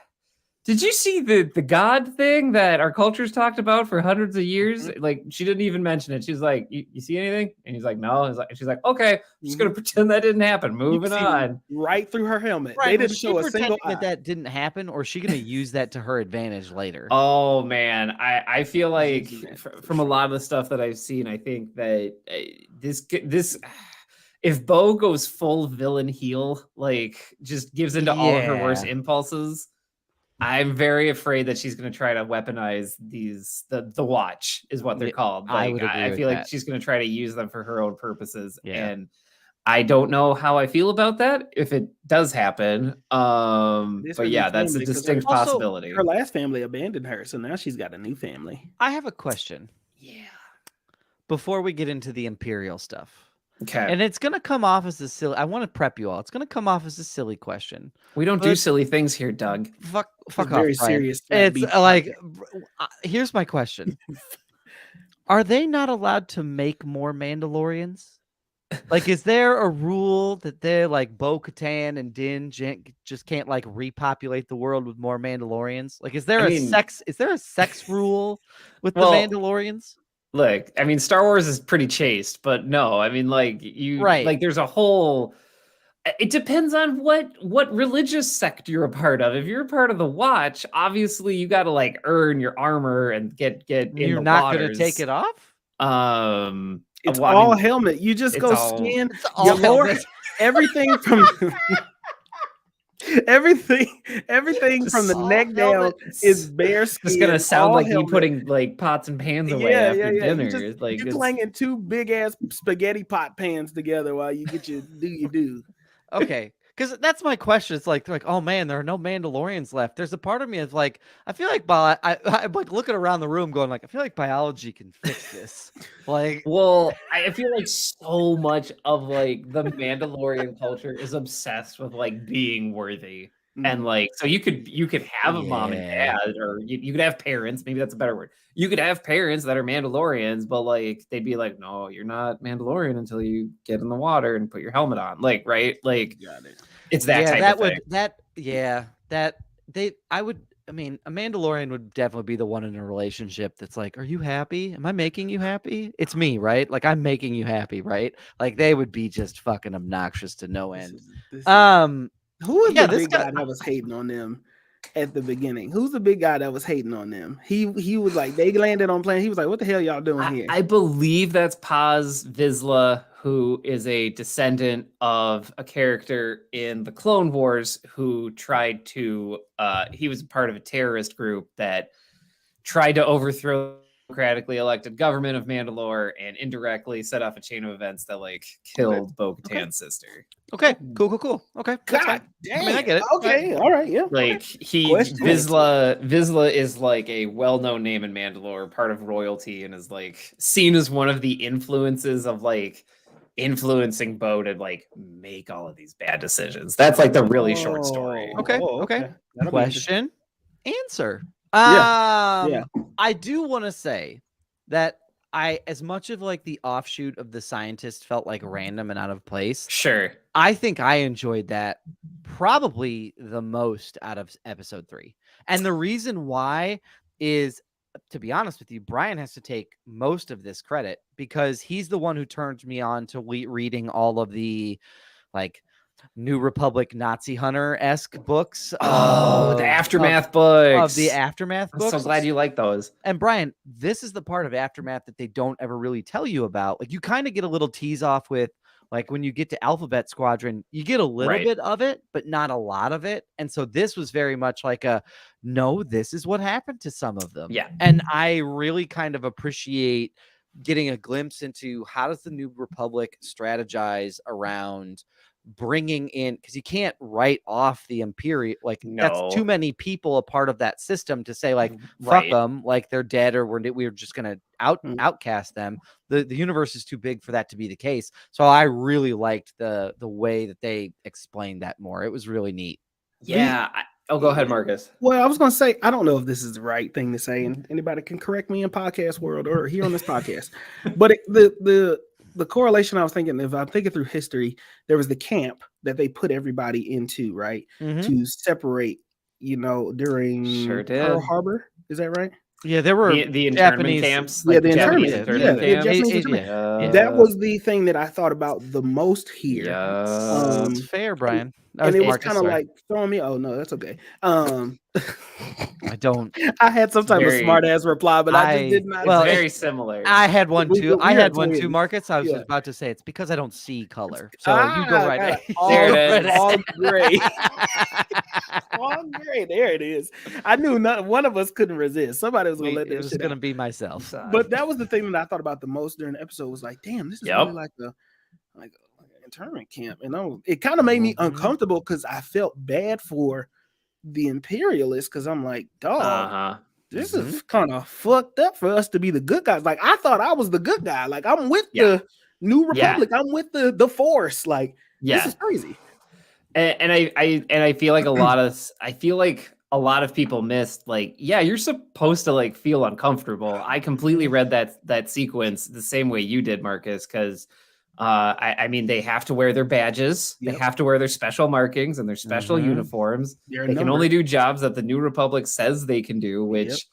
see the God thing that our culture's talked about for hundreds of years? Like, she didn't even mention it. She's like, you see anything? And he's like, no. And she's like, okay, I'm just going to pretend that didn't happen. Moving on. Right through her helmet. Right, they didn't show a single eye. That didn't happen, or is she going to use that to her advantage later? Oh, man. I feel like from a lot of the stuff that I've seen, I think that this if Bo goes full villain heel, like just gives into all of her worst impulses, I'm very afraid that she's going to try to weaponize the watch is what they're called. Like, I feel like she's going to try to use them for her own purposes. Yeah. And I don't know how I feel about that if it does happen. But yeah, that's a distinct possibility. Her last family abandoned her, so now she's got a new family. I have a question. Yeah. Before we get into the Imperial stuff. Okay. And it's going to come off as a silly... I want to prep you all. It's going to come off as a silly question. We don't do silly things here, Doug. Fuck off, very Bryan. Serious. It's like... here's my question. Are they not allowed to make more Mandalorians? Like, is there a rule that they're like Bo-Katan and Din just can't like repopulate the world with more Mandalorians? Like, is there I a mean, sex rule with the well, Mandalorians? look, I mean, Star Wars is pretty chaste, but no, I mean, like Right. there's a whole. It depends on what religious sect you're a part of. If you're a part of the Watch, obviously you got to like earn your armor and get in You're the not gonna waters. take it off? It's Well, I all mean, helmet. You just it's go all- skin It's all your lower helmet. everything from everything from the All neck down helmets. is bare skin. It's gonna sound all like you helmet. putting like pots and pans away Yeah, after yeah. dinner. You clanging two big ass spaghetti pot pans together while you get your do. Okay, because that's my question. It's like, they're like, oh man, there are no Mandalorians left. There's a part of me that's like, I feel like I'm like looking around the room, going like, I feel like biology can fix this. Like, Well, I feel like so much of like the Mandalorian culture is obsessed with like being worthy. And like, so you could have a mom and Yeah. dad, or you could have parents. Maybe that's a better word. You could have parents that are Mandalorians, but like they'd be like, no, you're not Mandalorian until you get in the water and put your helmet on. Like, right? Like, Got it. it's that type that of would thing. I mean, a Mandalorian would definitely be the one in a relationship that's like, are you happy? Am I making you happy? It's me, right? Like, I'm making you happy, right? Like, they would be just fucking obnoxious to no end. Who was yeah, the this big guy- guy that was hating on them at the beginning? Who's the big guy that was hating on them? He was like, they landed on plane. He was like, what the hell y'all doing here? I believe that's Paz Vizsla, who is a descendant of a character in the Clone Wars who tried to he was part of a terrorist group that tried to overthrow the democratically elected government of Mandalore and indirectly set off a chain of events that like killed Bo-Katan's sister. Okay, cool. Okay, that's fine. God damn. I mean, I get it. Okay, all right, yeah. Like Question. Vizsla is like a well-known name in Mandalore, part of royalty, and is like seen as one of the influences of like influencing Bo to like make all of these bad decisions. That's like the really short story. Okay. That'll be Question, answer. Yeah. I do want to say that as much of like the offshoot of the scientist felt like random and out of place, Sure. I think I enjoyed that probably the most out of episode 3. And the reason why is, to be honest with you, Bryan has to take most of this credit because he's the one who turned me on to reading all of the like New Republic Nazi Hunter-esque books. The of Aftermath books. Of the Aftermath I'm books. so glad you like those. And Bryan, this is the part of Aftermath that they don't ever really tell you about. Like, you kind of get a little tease off with, like, when you get to Alphabet Squadron, you get a little bit of it, but not a lot of it. And so this was very much like no, this is what happened to some of them. Yeah. And I really kind of appreciate getting a glimpse into how does the New Republic strategize around bringing in, because you can't write off the Imperial, like that's too many people a part of that system to say like fuck them, like they're dead, or we're just gonna outcast them. The universe is too big for that to be the case. So I really liked the way that they explained that more. It was really neat. Yeah. Go ahead, Marcus. Well, I was going to say, I don't know if this is the right thing to say, and anybody can correct me in podcast world or here on this podcast. But the correlation I was thinking, if I'm thinking through history, there was the camp that they put everybody into, right? To separate, during Pearl Harbor. Is that right? Yeah, there were the internment Japanese camps. Yeah, Like the Japanese internment. camps. That was the thing that I thought about the most here. That's fair, Bryan. And it was kind of like throwing me. Oh no, that's okay. I don't. I had some type of smart ass reply, but I just did not. Well, very similar. I had one too. I had one too, Marcus. I was just about to say it's because I don't see color. So you go right ahead. All gray. All gray. There it is. I knew one of us couldn't resist. Somebody was gonna let that shit. It was gonna be myself. But that was the thing that I thought about the most during the episode. Was like, damn, this is really like an internment camp, and it kind of made me uncomfortable because I felt bad for the imperialists, because I'm like, dog, this is kind of fucked up for us to be the good guys. Like, I thought I was the good guy. Like, I'm with the New Republic. I'm with the Force. Like, this is crazy. And I feel like a lot of people missed, like, you're supposed to like feel uncomfortable. I completely read that sequence the same way you did, Marcus, because I mean, they have to wear their badges. Yep. They have to wear their special markings and their special uniforms. They're They can numbered. only do jobs that the New Republic says they can do, which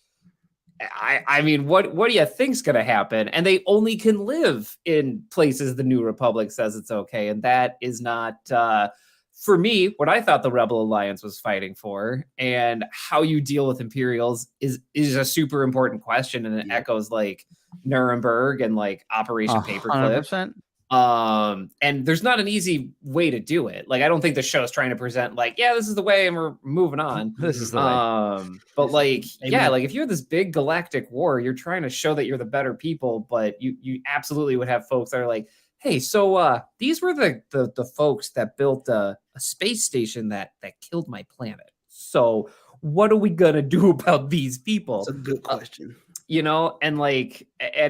I mean, what do you think's going to happen? And they only can live in places the New Republic says it's okay. And that is not, for me, what I thought the Rebel Alliance was fighting for, and how you deal with Imperials is a super important question. And it echoes like Nuremberg and like Operation Paperclip. 100%. And there's not an easy way to do it. Like, I don't think the show's trying to present like, yeah, this is the way and we're moving on. This is the way. But like, yeah, like if you're this big galactic war, you're trying to show that you're the better people, but you absolutely would have folks that are like, hey, so these were the folks that built a space station that killed my planet. So what are we gonna do about these people? That's a good question. You know, and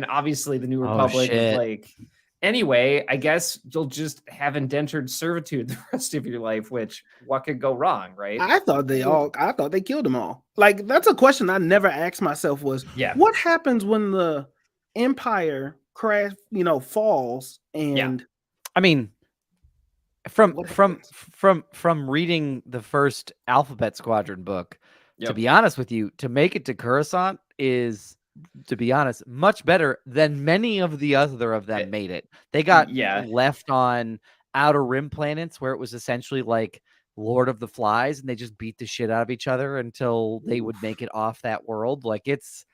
obviously the New Republic is like, anyway, I guess you'll just have indentured servitude the rest of your life, which what could go wrong, right? I thought they killed them all. Like, that's a question I never asked myself was, what happens when the Empire falls? And I mean, from reading the first Alphabet Squadron book, to be honest with you, to make it to Coruscant is, to be honest, much better than many of the other of them made it. They got left on Outer Rim planets where it was essentially like Lord of the Flies, and they just beat the shit out of each other until they would make it off that world. Like, it's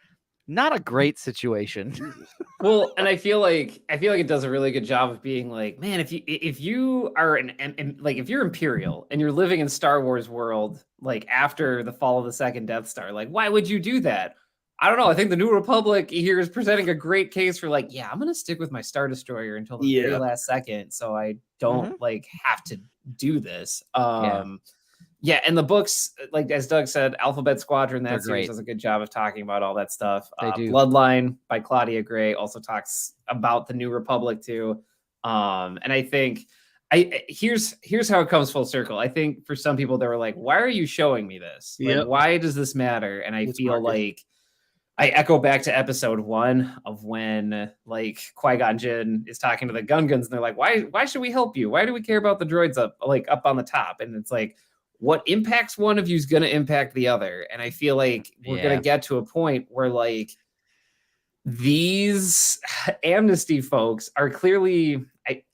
not a great situation. Well, and I feel like it does a really good job of being like, man, if you are if you're Imperial and you're living in Star Wars world, like after the fall of the second Death Star, like, why would you do that? I don't know. I think the New Republic here is presenting a great case for like, I'm going to stick with my Star Destroyer until the very last second, so I don't like have to do this. And the books, like as Doug said, Alphabet Squadron, that series does a good job of talking about all that stuff. Bloodline by Claudia Gray also talks about the New Republic too. And I think here's how it comes full circle. I think for some people they were like, why are you showing me this? Like, why does this matter? And I feel like I echo back to episode 1 of when like Qui-Gon Jinn is talking to the Gungans and they're like, why should we help you? Why do we care about the droids up on the top? And it's like, what impacts one of you is going to impact the other. And I feel like we're going to get to a point where like these amnesty folks are clearly,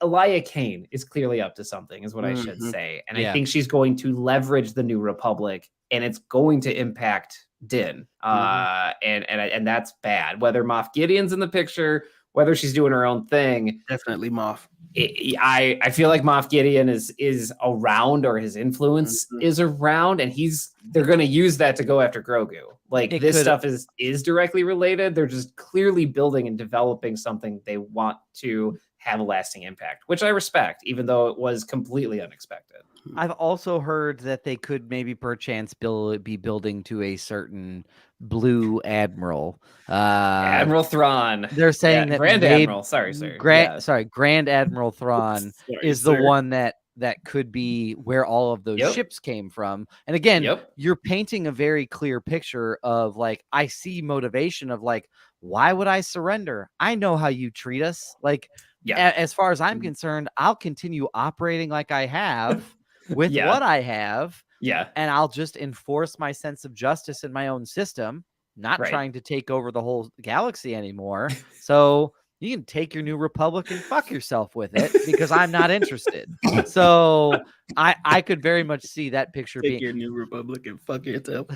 Elia Kane is clearly up to something is what I should say. And I think she's going to leverage the New Republic and it's going to impact Din. And that's bad. Whether Moff Gideon's in the picture, whether she's doing her own thing. Definitely Moff. I feel like Moff Gideon is around, or his influence is around, and they're going to use that to go after Grogu. Like this stuff is directly related. They're just clearly building and developing something they want to have a lasting impact, which I respect, even though it was completely unexpected. I've also heard that they could maybe perchance be building to a certain Blue Admiral. Admiral Thrawn. They're saying that Grand Admiral. Sorry, sir. Grand Admiral Thrawn is the one that could be where all of those ships came from. And again, you're painting a very clear picture of like, I see motivation of like, why would I surrender? I know how you treat us. Like, as far as I'm concerned, I'll continue operating like I have with what I have. And I'll just enforce my sense of justice in my own system, not trying to take over the whole galaxy anymore. So you can take your New Republic and fuck yourself with it because I'm not interested. So I could very much see that picture being your New Republic and fuck yourself.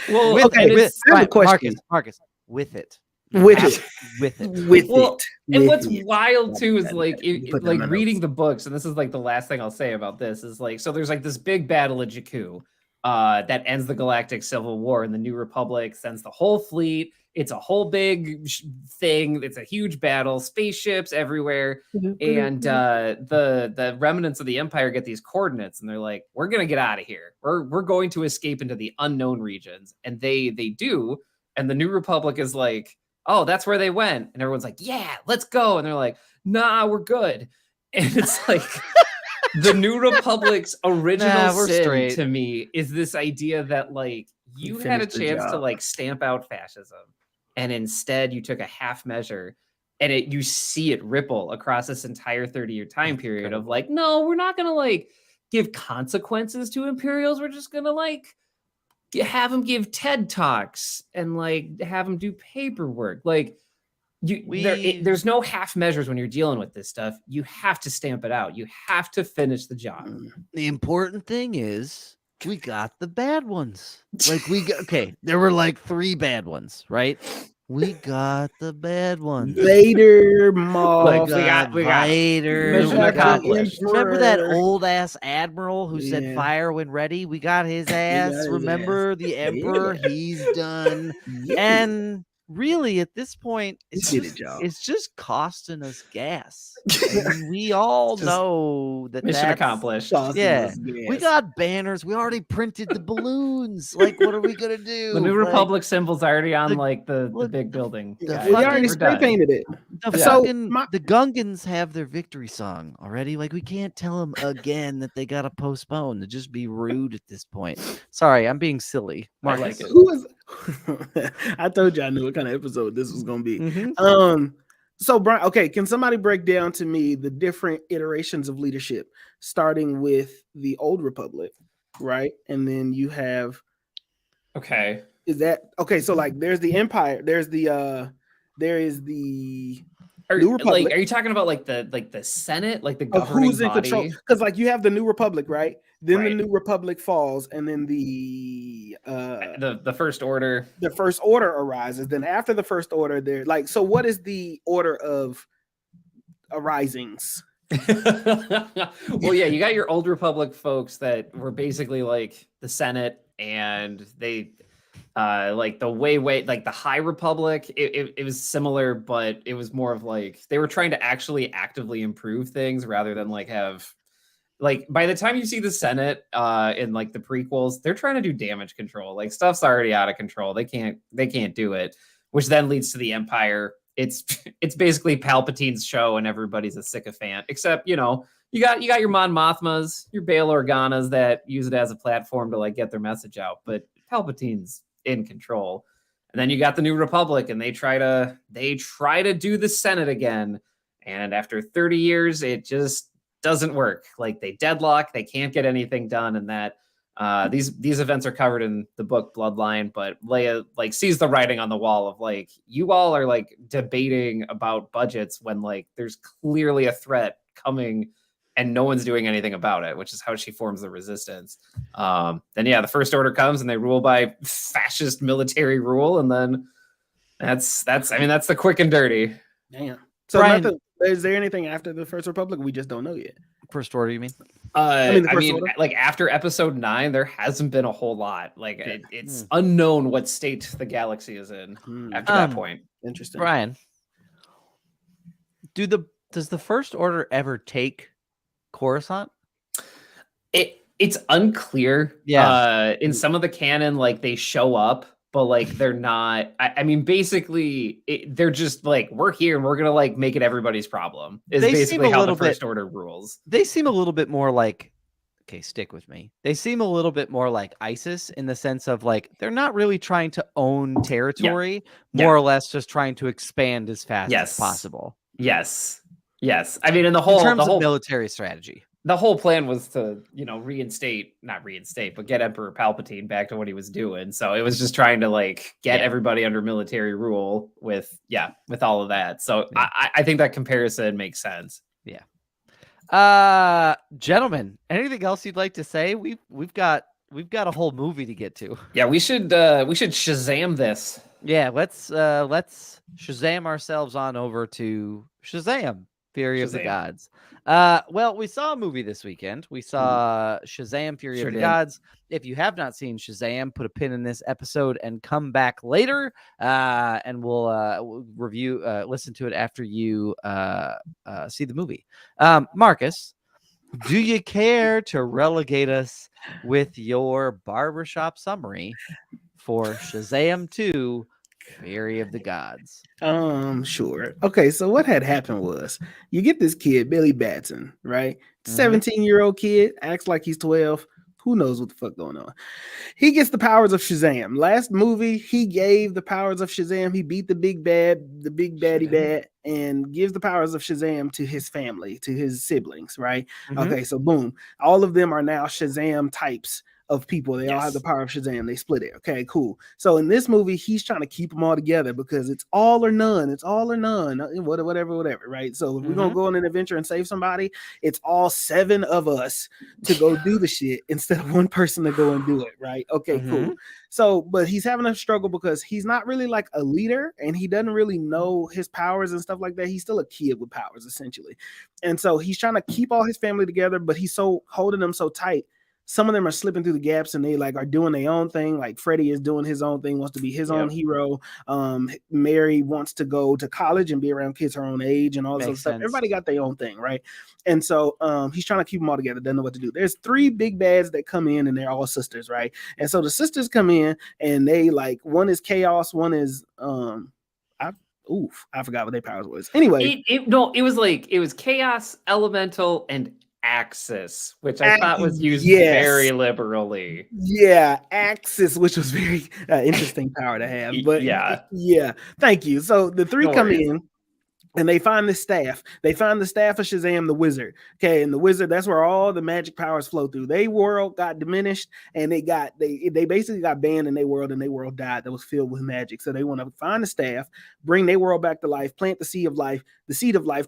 Well, Marcus, with it. With it. And what's wild too is like reading the books, and this is like the last thing I'll say about this is like, so there's like this big battle at Jakku that ends the Galactic Civil War, and the New Republic sends the whole fleet. It's a whole big thing. It's a huge battle, spaceships everywhere, and the remnants of the Empire get these coordinates, and they're like, "We're gonna get out of here. We're going to escape into the unknown regions," and they do, and the New Republic is like, oh, that's where they went. And everyone's like, yeah, let's go. And they're like, nah, we're good. And it's like the New Republic's original sin to me is this idea that like you had a chance to like stamp out fascism. And instead you took a half measure. and you see it ripple across this entire 30-year time period of Incredible. like, no, we're not gonna like give consequences to Imperials. We're just gonna like have them give TED Talks and like have them do paperwork. Like there's no half measures when you're dealing with this stuff. You have to stamp it out. You have to finish the job. The important thing is we got the bad ones. Like there were like 3 bad ones, right? We got the bad ones. Vader, Maul, we got Vader. mission accomplished. Remember that Emperor. old ass admiral who said Yeah. fire when ready? We got his ass. his Remember ass. the Emperor? Yeah. He's done. Yeah. And really, at this point, it's Did it, y'all. just costing us gas. And we all know that Mission accomplished. Yeah, we got banners. We already printed the balloons. Like, what are we gonna do? The New Like, Republic symbol's already on the big building. the We guys. already We're spray done. painted it. The So, fucking the Gungans have their victory song already. Like, we can't tell them again that they gotta postpone. To just be rude at this point. Sorry, I'm being silly. I like Marcus. it. Who is? I told you I knew what kind of episode this was gonna be. Mhm. So Bryan, okay, can somebody break down to me the different iterations of leadership, starting with the Old Republic, right? And then you have Okay. is that okay? So like, there's the Empire, there is the Are, New Republic. like, are you talking about like the Senate, like the of governing who's in body? control, because like you have the New Republic, right? Then Right. the New Republic falls, and then the First Order. the First Order arises. Then after the First Order, there like, so what is the order of arisings? Well, yeah, you got your Old Republic folks that were basically like the Senate, and they like the way like the High Republic. It was similar, but it was more of like they were trying to actually actively improve things rather than like have like by the time you see the Senate in like the prequels, they're trying to do damage control. Like stuff's already out of control. They can't do it, which then leads to the Empire. It's basically Palpatine's show and everybody's a sycophant, except, you know, you got your Mon Mothmas, your Bail Organas that use it as a platform to like get their message out, but Palpatine's in control. And then you got the New Republic, and they try to do the Senate again. And after 30 years, it just doesn't work. Like they deadlock, they can't get anything done. And that these events are covered in the book Bloodline, but Leia like sees the writing on the wall of like, you all are like debating about budgets when like there's clearly a threat coming and no one's doing anything about it, which is how she forms the resistance. Then yeah, the First Order comes and they rule by fascist military rule, and then that's the quick and dirty. Damn. So Bryan, is there anything after the First Republic we just don't know yet? First Order, you mean? I mean, the First Order? like after Episode 9, there hasn't been a whole lot. Like it's unknown what state the galaxy is in after that point. Interesting. Bryan, does the First Order ever take Coruscant? It's unclear. Yeah. In some of the canon, like they show up, but like they're not. I mean, basically, they're just like, we're here and we're gonna like make it everybody's problem. Is They seem basically a how the little First bit- Order rules. They seem a little bit more like, okay, stick with me. They seem a little bit more like ISIS in the sense of like they're not really trying to own territory, more or less just trying to expand as fast as possible. Yes. I mean, in the terms of military strategy. The whole plan was to, you know, but get Emperor Palpatine back to what he was doing. So it was just trying to like get everybody under military rule with all of that. So I think that comparison makes sense. Yeah. Gentlemen, anything else you'd like to say? We've got a whole movie to get to. Yeah, we should Shazam this. Yeah, let's Shazam ourselves on over to Shazam, Fury of the Gods. Well, we saw a movie this weekend. We saw Shazam, Fury of the Gods. If you have not seen Shazam, put a pin in this episode and come back later, and we'll review, listen to it after you see the movie. Marcus, do you care to relegate us with your barbershop summary for Shazam 2, Fury of the Gods? Sure. Okay, so what had happened was you get this kid, Billy Batson, right? 17-year-old kid, acts like he's 12, Who knows what the fuck going on? He gets the powers of Shazam. Last movie, he gave the powers of Shazam. He beat the big baddie bad, and gives the powers of Shazam to his family, to his siblings, right? Mhm. Okay, so boom. All of them are now Shazam types of people. They all have the Yes. power of Shazam. They split it. Okay, cool. So in this movie, he's trying to keep them all together because it's all or none. It's all or none. Whatever, right? So if we're gonna go on an adventure and save somebody, it's all 7 of us to go do the shit instead of one person to go and do it, right? Okay, cool. So, but he's having a struggle because he's not really like a leader and he doesn't really know his powers and stuff like that. He's still a kid with powers, essentially. And so he's trying to keep all his family together, but he's so holding them so tight. Some of them are slipping through the gaps and they like are doing their own thing. Like Freddie is doing his own thing, wants to be his own hero. Mary wants to go to college and be around kids her own age and all this other stuff. Everybody got their own thing, right? And so he's trying to keep them all together, doesn't know what to do. There's 3 big bads that come in and they're all sisters, right? And so the sisters come in and they like, one is chaos, one is I forgot what their powers was. Anyway, it was chaos, elemental, and axis, which I thought was used very liberally. Yeah, axis, which was very interesting power to have. But yeah, thank you. So the 3 come in. And they find the staff. They find the staff of Shazam, the wizard. Okay, and the wizard, that's where all the magic powers flow through. Their world got diminished, and they basically got banned in their world, and their world died that was filled with magic. So they want to find the staff, bring their world back to life, plant the seed of life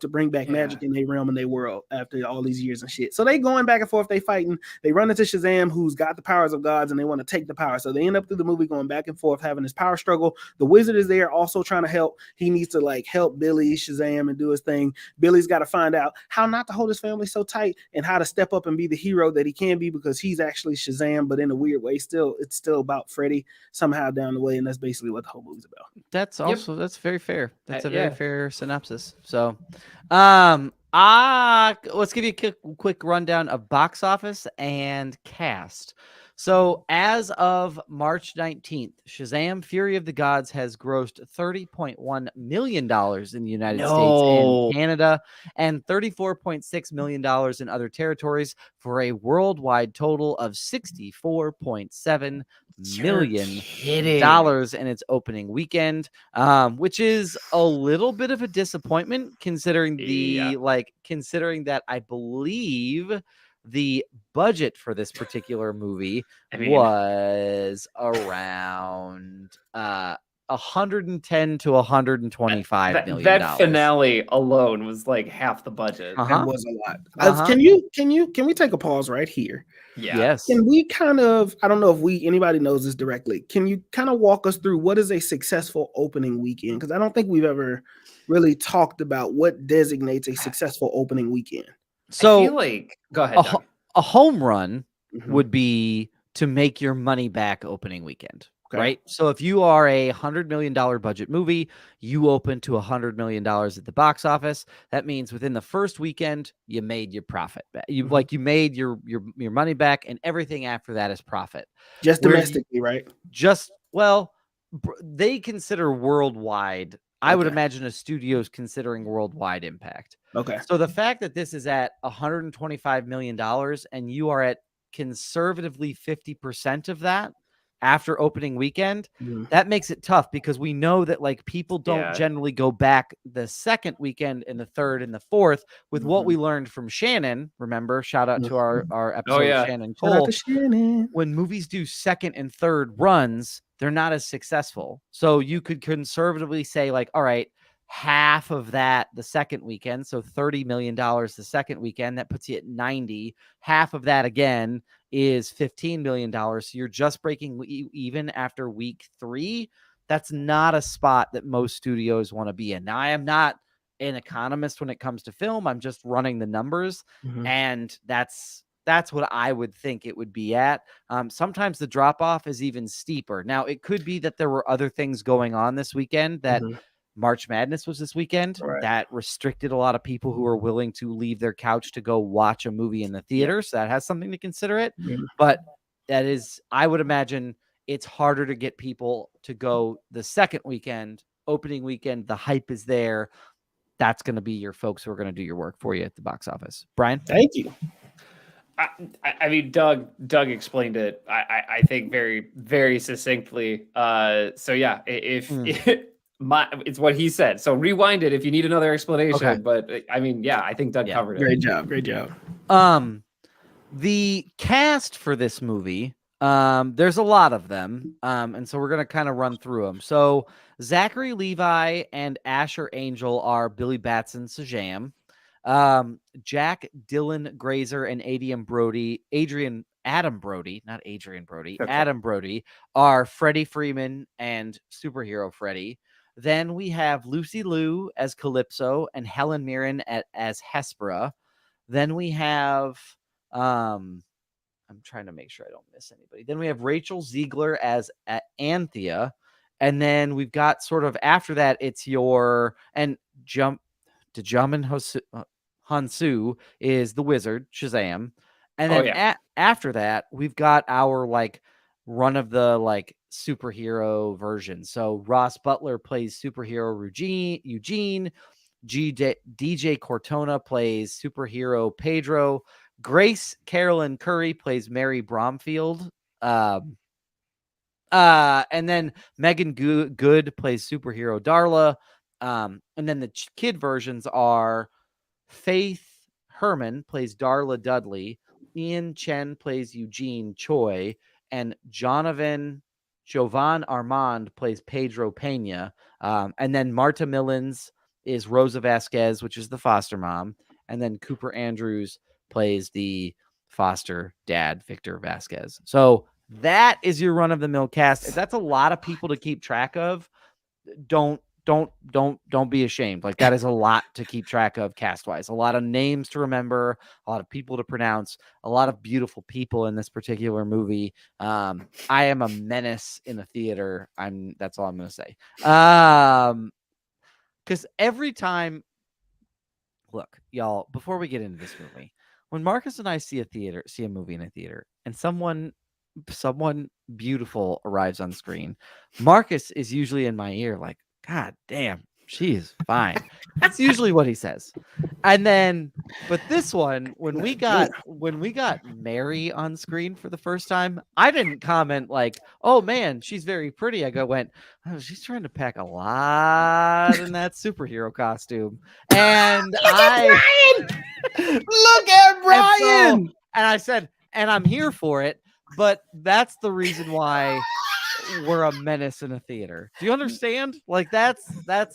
to bring back magic in their realm and their world after all these years and shit. So they going back and forth, they fighting. They run into Shazam, who's got the powers of gods, and they want to take the power. So they end up through the movie going back and forth, having this power struggle. The wizard is there also trying to help. He needs to like help Billy, Shazam, and do his thing. Billy's got to find out how not to hold his family so tight and how to step up and be the hero that he can be because he's actually Shazam, but in a weird way. It's still about Freddy somehow down the way, and that's basically what the whole movie's about. That's also that's very fair. That's a very fair synopsis. So, let's give you a quick rundown of box office and cast. So as of March 19th, Shazam! Fury of the Gods has grossed $30.1 million in the United States and Canada and $34.6 million in other territories for a worldwide total of $64.7 million in its opening weekend, which is a little bit of a disappointment considering considering that I believe the budget for this particular movie was around 110 to 125 million. That finale alone was like half the budget. That was a lot. Can we take a pause right here? Yes. Can we kind of, I don't know if anybody knows this directly. Can you kind of walk us through what is a successful opening weekend? Because I don't think we've ever really talked about what designates a successful opening weekend. So I feel like, go ahead. A home run would be to make your money back opening weekend, right? So if you are a $100 million budget movie, you open to $100 million at the box office. That means within the first weekend, you made your profit back. You made your money back, and everything after that is profit. Just domestically, right? They consider worldwide. I would imagine a studio's considering worldwide impact. Okay. So the fact that this is at $125 million and you are at conservatively 50% of that after opening weekend, that makes it tough because we know that like people don't generally go back the second weekend and the third and the fourth with what we learned from Shannon. Remember, shout out to our episode of Shannon Cole. Shout out to Shannon. When movies do second and third runs, they're not as successful. So you could conservatively say like, all right, half of that the second weekend, so $30 million the second weekend, that puts you at 90. Half of that again is $15 million. So you're just breaking even after week 3. That's not a spot that most studios want to be in. Now, I am not an economist when it comes to film. I'm just running the numbers, and that's what I would think it would be at. Sometimes the drop off is even steeper. Now, it could be that there were other things going on this weekend, that March Madness was this weekend, that restricted a lot of people who are willing to leave their couch to go watch a movie in the theater. So that has something to consider it. But that is, I would imagine it's harder to get people to go the second weekend, opening weekend. The hype is there. That's going to be your folks who are going to do your work for you at the box office. Brian? Thank you. I mean, Doug explained it. I think very, very succinctly. So yeah, if it's what he said. So rewind it if you need another explanation. Okay. But I mean, yeah, I think Doug covered it. Great job. The cast for this movie, there's a lot of them, and so we're gonna kind of run through them. So Zachary Levi and Asher Angel are Billy Batson Shazam. Jack Dylan Grazer and Adam Brody are Freddie Freeman and Superhero Freddie. Then we have Lucy Liu as Calypso and Helen Mirren as Hespera. Then we have I'm trying to make sure I don't miss anybody. Then we have Rachel Ziegler as Anthea. And then we've got sort of after that, it's Jamin Hansu is the wizard, Shazam. And then after that, we've got our like run of the like superhero version. So Ross Butler plays superhero Eugene. DJ Cortona plays superhero Pedro. Grace Carolyn Curry plays Mary Bromfield. And then Megan Good plays superhero Darla. And then the kid versions are Faith Herman plays Darla Dudley. Ian Chen plays Eugene Choi. And Jovan Armand plays Pedro Pena. And then Marta Millins is Rosa Vasquez, which is the foster mom. And then Cooper Andrews plays the foster dad, Victor Vasquez. So that is your run-of-the-mill cast. If that's a lot of people to keep track of, don't be ashamed. Like, that is a lot to keep track of cast-wise. A lot of names to remember, a lot of people to pronounce, a lot of beautiful people in this particular movie. I am a menace in the theater. That's all I'm going to say. Because every time, look, y'all, before we get into this movie, when Marcus and I see a movie in a theater, and someone beautiful arrives on screen, Marcus is usually in my ear like, God damn, she is fine. That's usually what he says. And then, but this one, when we got Mary on screen for the first time, I didn't comment like, oh man, she's very pretty. went, oh, she's trying to pack a lot in that superhero costume. And Look at Bryan. And I said, and I'm here for it, but that's the reason why we're a menace in a theater. Do you understand? Like, that's where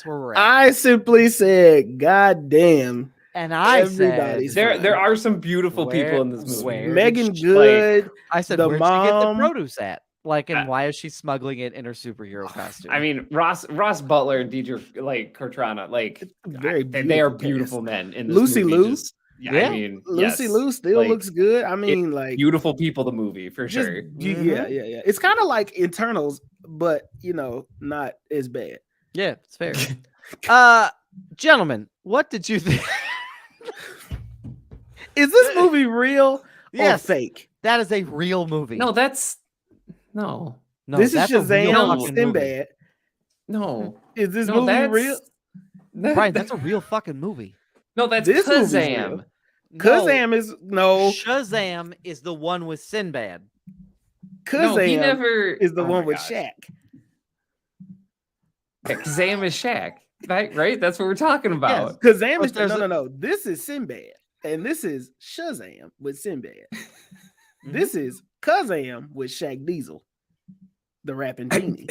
we're at. I simply said, God damn. And I said, there are some beautiful people in this movie. Megan Good. Like, I said, where'd she get the produce at? Like, and why is she smuggling it in her superhero costume? I mean, Ross Butler and DJ like Cortana, like they are beautiful men in this Lucy movie. Liu. Yeah, I mean, Lucy Liu still looks good. I mean, like, beautiful people. The movie for sure. Yeah. It's kind of like Internals, but not as bad. Yeah, it's fair. Gentlemen, what did you think? Is this movie real or fake? That is a real movie. No, this is Shazam with Sinbad. No, is this movie real? Bryan, that's a real fucking movie. No, that's Shazam. Shazam is Shazam is the one with Sinbad. Shazam is the one with Shaq. Shazam is Shaq, right? That's what we're talking about. Yes. Shazam is no. This is Sinbad, and this is Shazam with Sinbad. This is Shazam with Shaq Diesel, the rapping genie.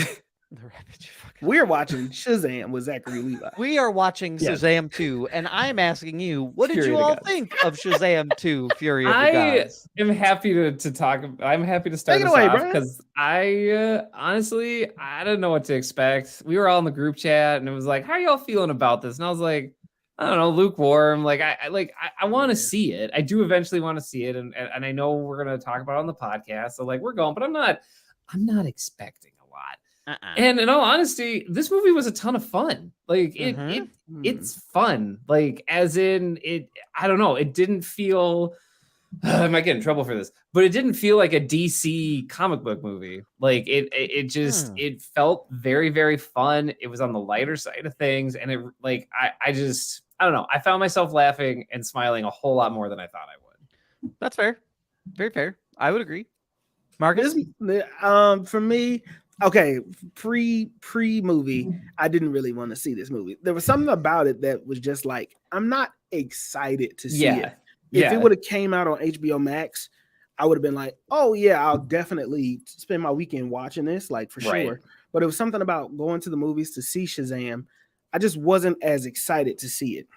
We're watching Shazam with Zachary Levi. We are watching Shazam 2, and I'm asking you, what did you all think of Shazam 2, Fury of the Gods? I'm happy to talk. I'm happy to start this off because I honestly, I didn't know what to expect. We were all in the group chat, and it was like, how are y'all feeling about this? And I was like, I don't know, lukewarm. Like, I want to see it. I do eventually want to see it, and I know we're gonna talk about it on the podcast. So like, we're going, but I'm not expecting a lot. And in all honesty, this movie was a ton of fun. Like it's fun. Like, as in it, I don't know. It didn't feel, I might get in trouble for this, but it didn't feel like a DC comic book movie. Like it just, it felt very, very fun. It was on the lighter side of things. And it like, I don't know. I found myself laughing and smiling a whole lot more than I thought I would. That's fair. Very fair. I would agree. Marcus? For me, okay, pre movie, I didn't really want to see this movie. There was something about it that was just like, I'm not excited to see it. If it would have came out on HBO Max, I would have been like, oh yeah, I'll definitely spend my weekend watching this, like for sure. But it was something about going to the movies to see Shazam. I just wasn't as excited to see it.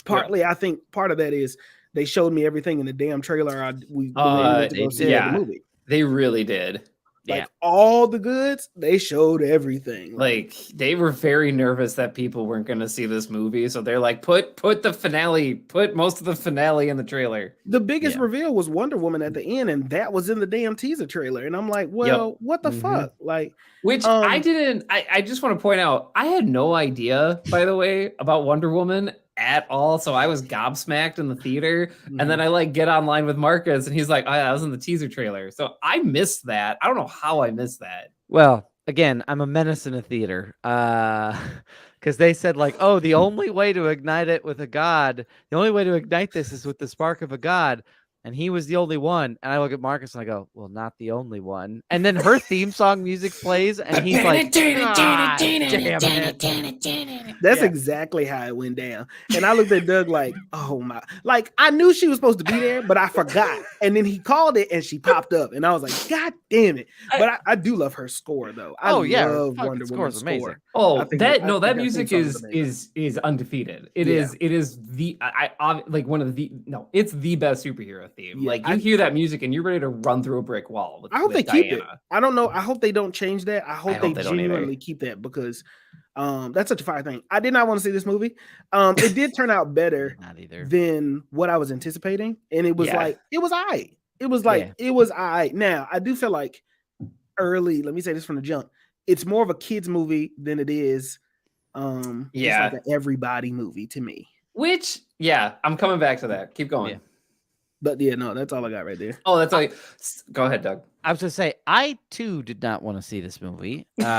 Partly, I think part of that is they showed me everything in the damn trailer. We went to go see the movie. They really did. Like all the goods, they showed everything. Like they were very nervous that people weren't going to see this movie, so they're like, put the finale, put most of the finale in the trailer. The biggest reveal was Wonder Woman at the end, and that was in the damn teaser trailer. And I'm like, well, what the fuck? Like, which I didn't. I just want to point out, I had no idea, by the way, about Wonder Woman at all, so I was gobsmacked in the theater, and then I like get online with Marcus, and he's like, "Oh, yeah, I was in the teaser trailer," so I missed that. I don't know how I missed that. Well, again, I'm a menace in a theater, because they said like, "Oh, the only way to ignite it with a god, the only way to ignite this is with the spark of a god." And he was the only one. And I look at Marcus and I go, well, not the only one. And then her theme song music plays and he's like, damn it. That's exactly how it went down. And I looked at Doug like, oh my, like I knew she was supposed to be there, but I forgot. And then he called it and she popped up. And I was like, God damn it. But I do love her score though. I love Wonder Woman's score. Oh, that music is undefeated. It is the it's the best superhero theme. Yeah, like you hear that music and you're ready to run through a brick wall. I hope they keep it. I don't know. I hope they don't change that. I hope they genuinely keep that because that's such a fire thing. I did not want to see this movie. It did turn out better than what I was anticipating, and it was like it was alright. It was like it was alright. Now I do feel like early. Let me say this from the jump. It's more of a kids movie than it is. Just like an everybody movie to me. Which I'm coming back to that. Keep going. Yeah. But no, that's all I got right there. Oh, that's all. Go ahead, Doug. I was going to say, I too did not want to see this movie. Look at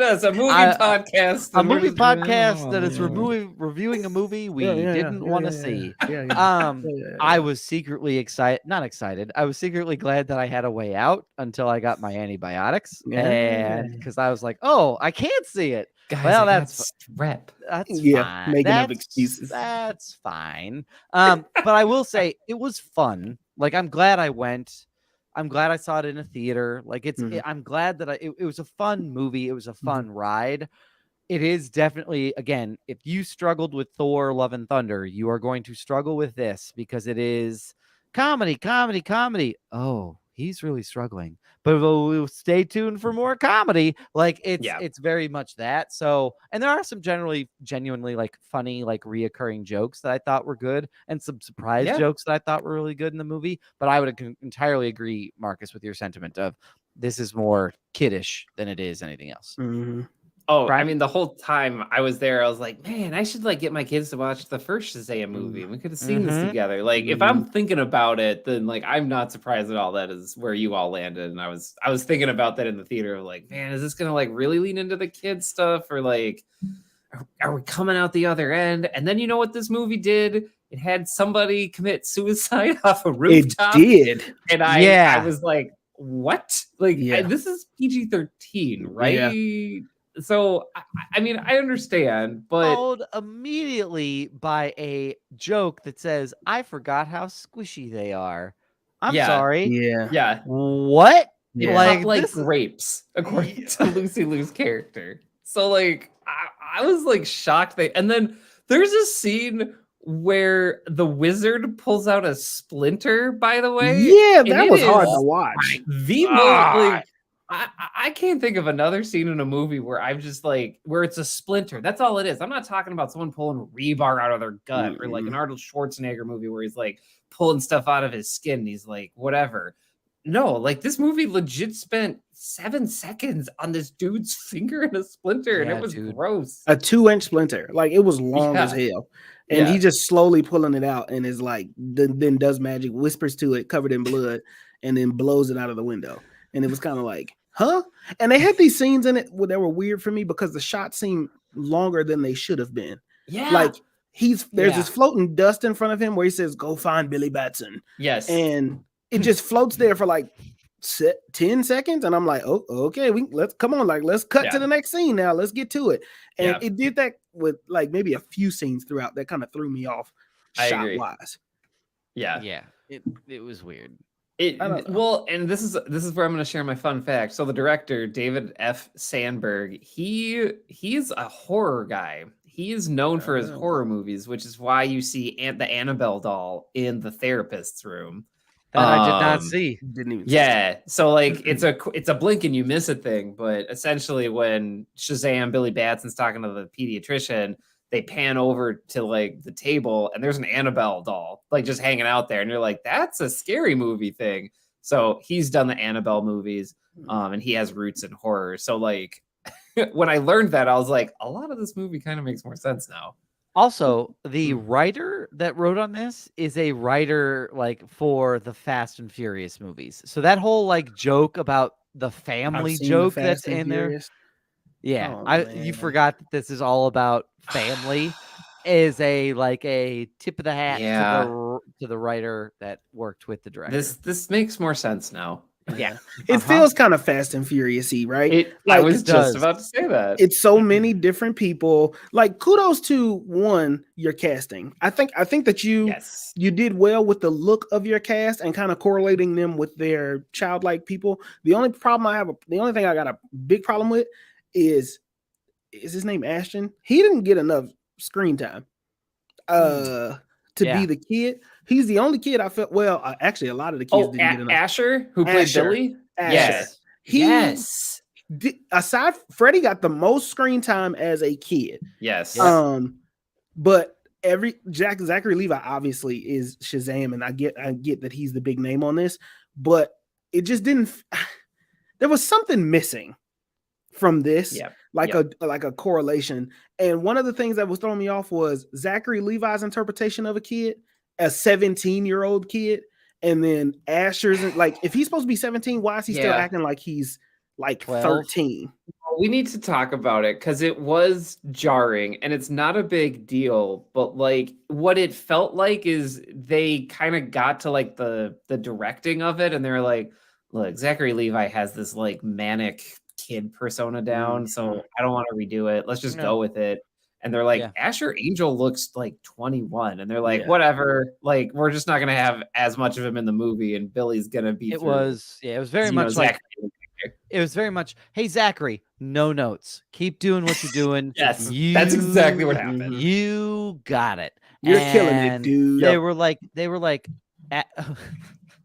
us, a movie podcast. A movie podcast that is reviewing a movie we didn't want to see. I was secretly excited. Not excited. I was secretly glad that I had a way out until I got my antibiotics. And because I was like, oh, I can't see it. Guys, well, that's rep. That's fine. Making up excuses. That's fine. But I will say it was fun. Like I'm glad I went. I'm glad I saw it in a theater. Like I'm glad that it was a fun movie. It was a fun ride. It is definitely, again, if you struggled with Thor: Love and Thunder, you are going to struggle with this because it is comedy. Oh, he's really struggling. But we'll stay tuned for more comedy. Like it's very much that. So, and there are some genuinely like funny, like reoccurring jokes that I thought were good, and some surprise jokes that I thought were really good in the movie. But I would entirely agree, Marcus, with your sentiment of this is more kiddish than it is anything else. Mm-hmm. Oh, Bryan? I mean, the whole time I was there, I was like, man, I should like get my kids to watch the first Shazam movie. We could have seen this together. Like, if I'm thinking about it, then like I'm not surprised at all that is where you all landed. And I was thinking about that in the theater, like, man, is this gonna like really lean into the kids stuff, or like, are we coming out the other end? And then you know what this movie did? It had somebody commit suicide off a rooftop. It did, and I was like, what? Like, this is PG-13, right? Yeah. So, I mean, I understand, but followed immediately by a joke that says, I forgot how squishy they are. I'm sorry. Yeah. What? Yeah. Like grapes, according to Lucy Liu's character. So, like, I was like shocked. And then there's a scene where the wizard pulls out a splinter, by the way. Yeah, that was hard to watch. I can't think of another scene in a movie where I'm just like, where it's a splinter. That's all it is. I'm not talking about someone pulling rebar out of their gut or like an Arnold Schwarzenegger movie where he's like pulling stuff out of his skin. And he's like, whatever. No, like this movie legit spent 7 seconds on this dude's finger in a splinter, and it was gross. A 2-inch splinter. Like it was long as hell. And he just slowly pulling it out and is like, then does magic, whispers to it, covered in blood, and then blows it out of the window. And it was kind of like, huh? And they had these scenes in it that were weird for me because the shots seemed longer than they should have been. Yeah. Like there's this floating dust in front of him where he says, "Go find Billy Batson." Yes. And it just floats there for like 10 seconds, and I'm like, oh, okay, let's cut to the next scene now. Let's get to it. And it did that with like maybe a few scenes throughout that kind of threw me off shot wise. Yeah. It was weird. Well, and this is where I'm going to share my fun fact. So the director, David F. Sandberg, he's a horror guy. He is known for his horror movies, which is why you see the Annabelle doll in the therapist's room. That I did not see. Didn't even see. So like it's a blink and you miss a thing, but essentially when Shazam, Billy Batson's talking to the pediatrician, they pan over to like the table and there's an Annabelle doll like just hanging out there, and you're like, that's a scary movie thing. So he's done the Annabelle movies, and he has roots in horror. So like when I learned that, I was like, a lot of this movie kind of makes more sense now. Also, the writer that wrote on this is a writer like for the Fast and Furious movies. So that whole like joke about the family joke that's in there. Yeah, you forgot that this is all about family. Is a tip of the hat to the writer that worked with the director. This makes more sense now. Yeah, it feels kind of Fast and Furious-y, right? I was just about to say that. It's so many different people. Like, kudos to your casting. I think that you did well with the look of your cast and kind of correlating them with their childlike people. The only thing I got a big problem with is his name Ashton? He didn't get enough screen time to be the kid. He's the only kid I felt. Well, actually, a lot of the kids didn't get enough. Asher, who played Billy. Yes. Aside, Freddie got the most screen time as a kid. Yes. But Zachary Levi obviously is Shazam, and I get that he's the big name on this, but it just didn't. There was something missing from this, a correlation. And one of the things that was throwing me off was Zachary Levi's interpretation of a kid, a 17-year-old kid, and then Asher's like, if he's supposed to be 17, why is he still acting like he's like 13? We need to talk about it because it was jarring, and it's not a big deal, but like what it felt like is they kind of got to like the directing of it, and they're like, look, Zachary Levi has this like manic kid persona down, so I don't want to redo it. Let's just go with it. And they're like, Asher Angel looks like 21, and they're like, whatever, like we're just not gonna have as much of him in the movie, and Billy's gonna be. It was very much like it was very much, hey Zachary, no notes, keep doing what you're doing. Yes, that's exactly what happened. You got it. You're killing it, dude. They were like.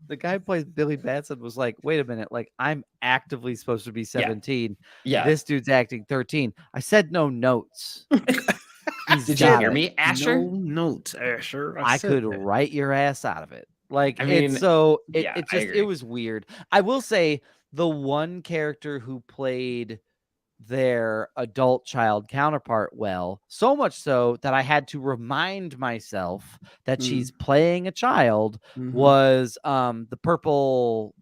The guy who plays Billy Batson was like, wait a minute, like I'm actively supposed to be 17. Yeah. This dude's acting 13. I said no notes. Did you hear me, Asher? No notes, Asher. I could write your ass out of it. Like, I mean, it was weird. I will say the one character who played their adult child counterpart well, so much so that I had to remind myself that she's playing a child, was the purple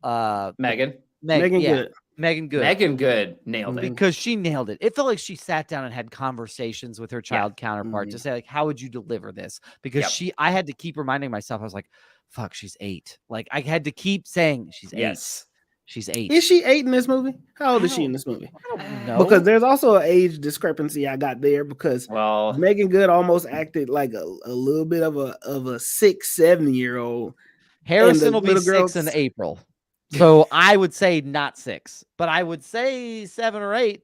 Megan Good. Megan Good nailed it because she nailed it. It felt like she sat down and had conversations with her child counterpart to say like, how would you deliver this? Because I had to keep reminding myself. I was like, fuck, she's 8. Like I had to keep saying she's 8. She's 8. Is she 8 in this movie? How old is she in this movie? I don't know. Because there's also an age discrepancy I got there because Megan Good almost acted like a little bit of a 6-7-year-old. Harrison will be 6 in April. So I would say not 6, but I would say 7 or 8.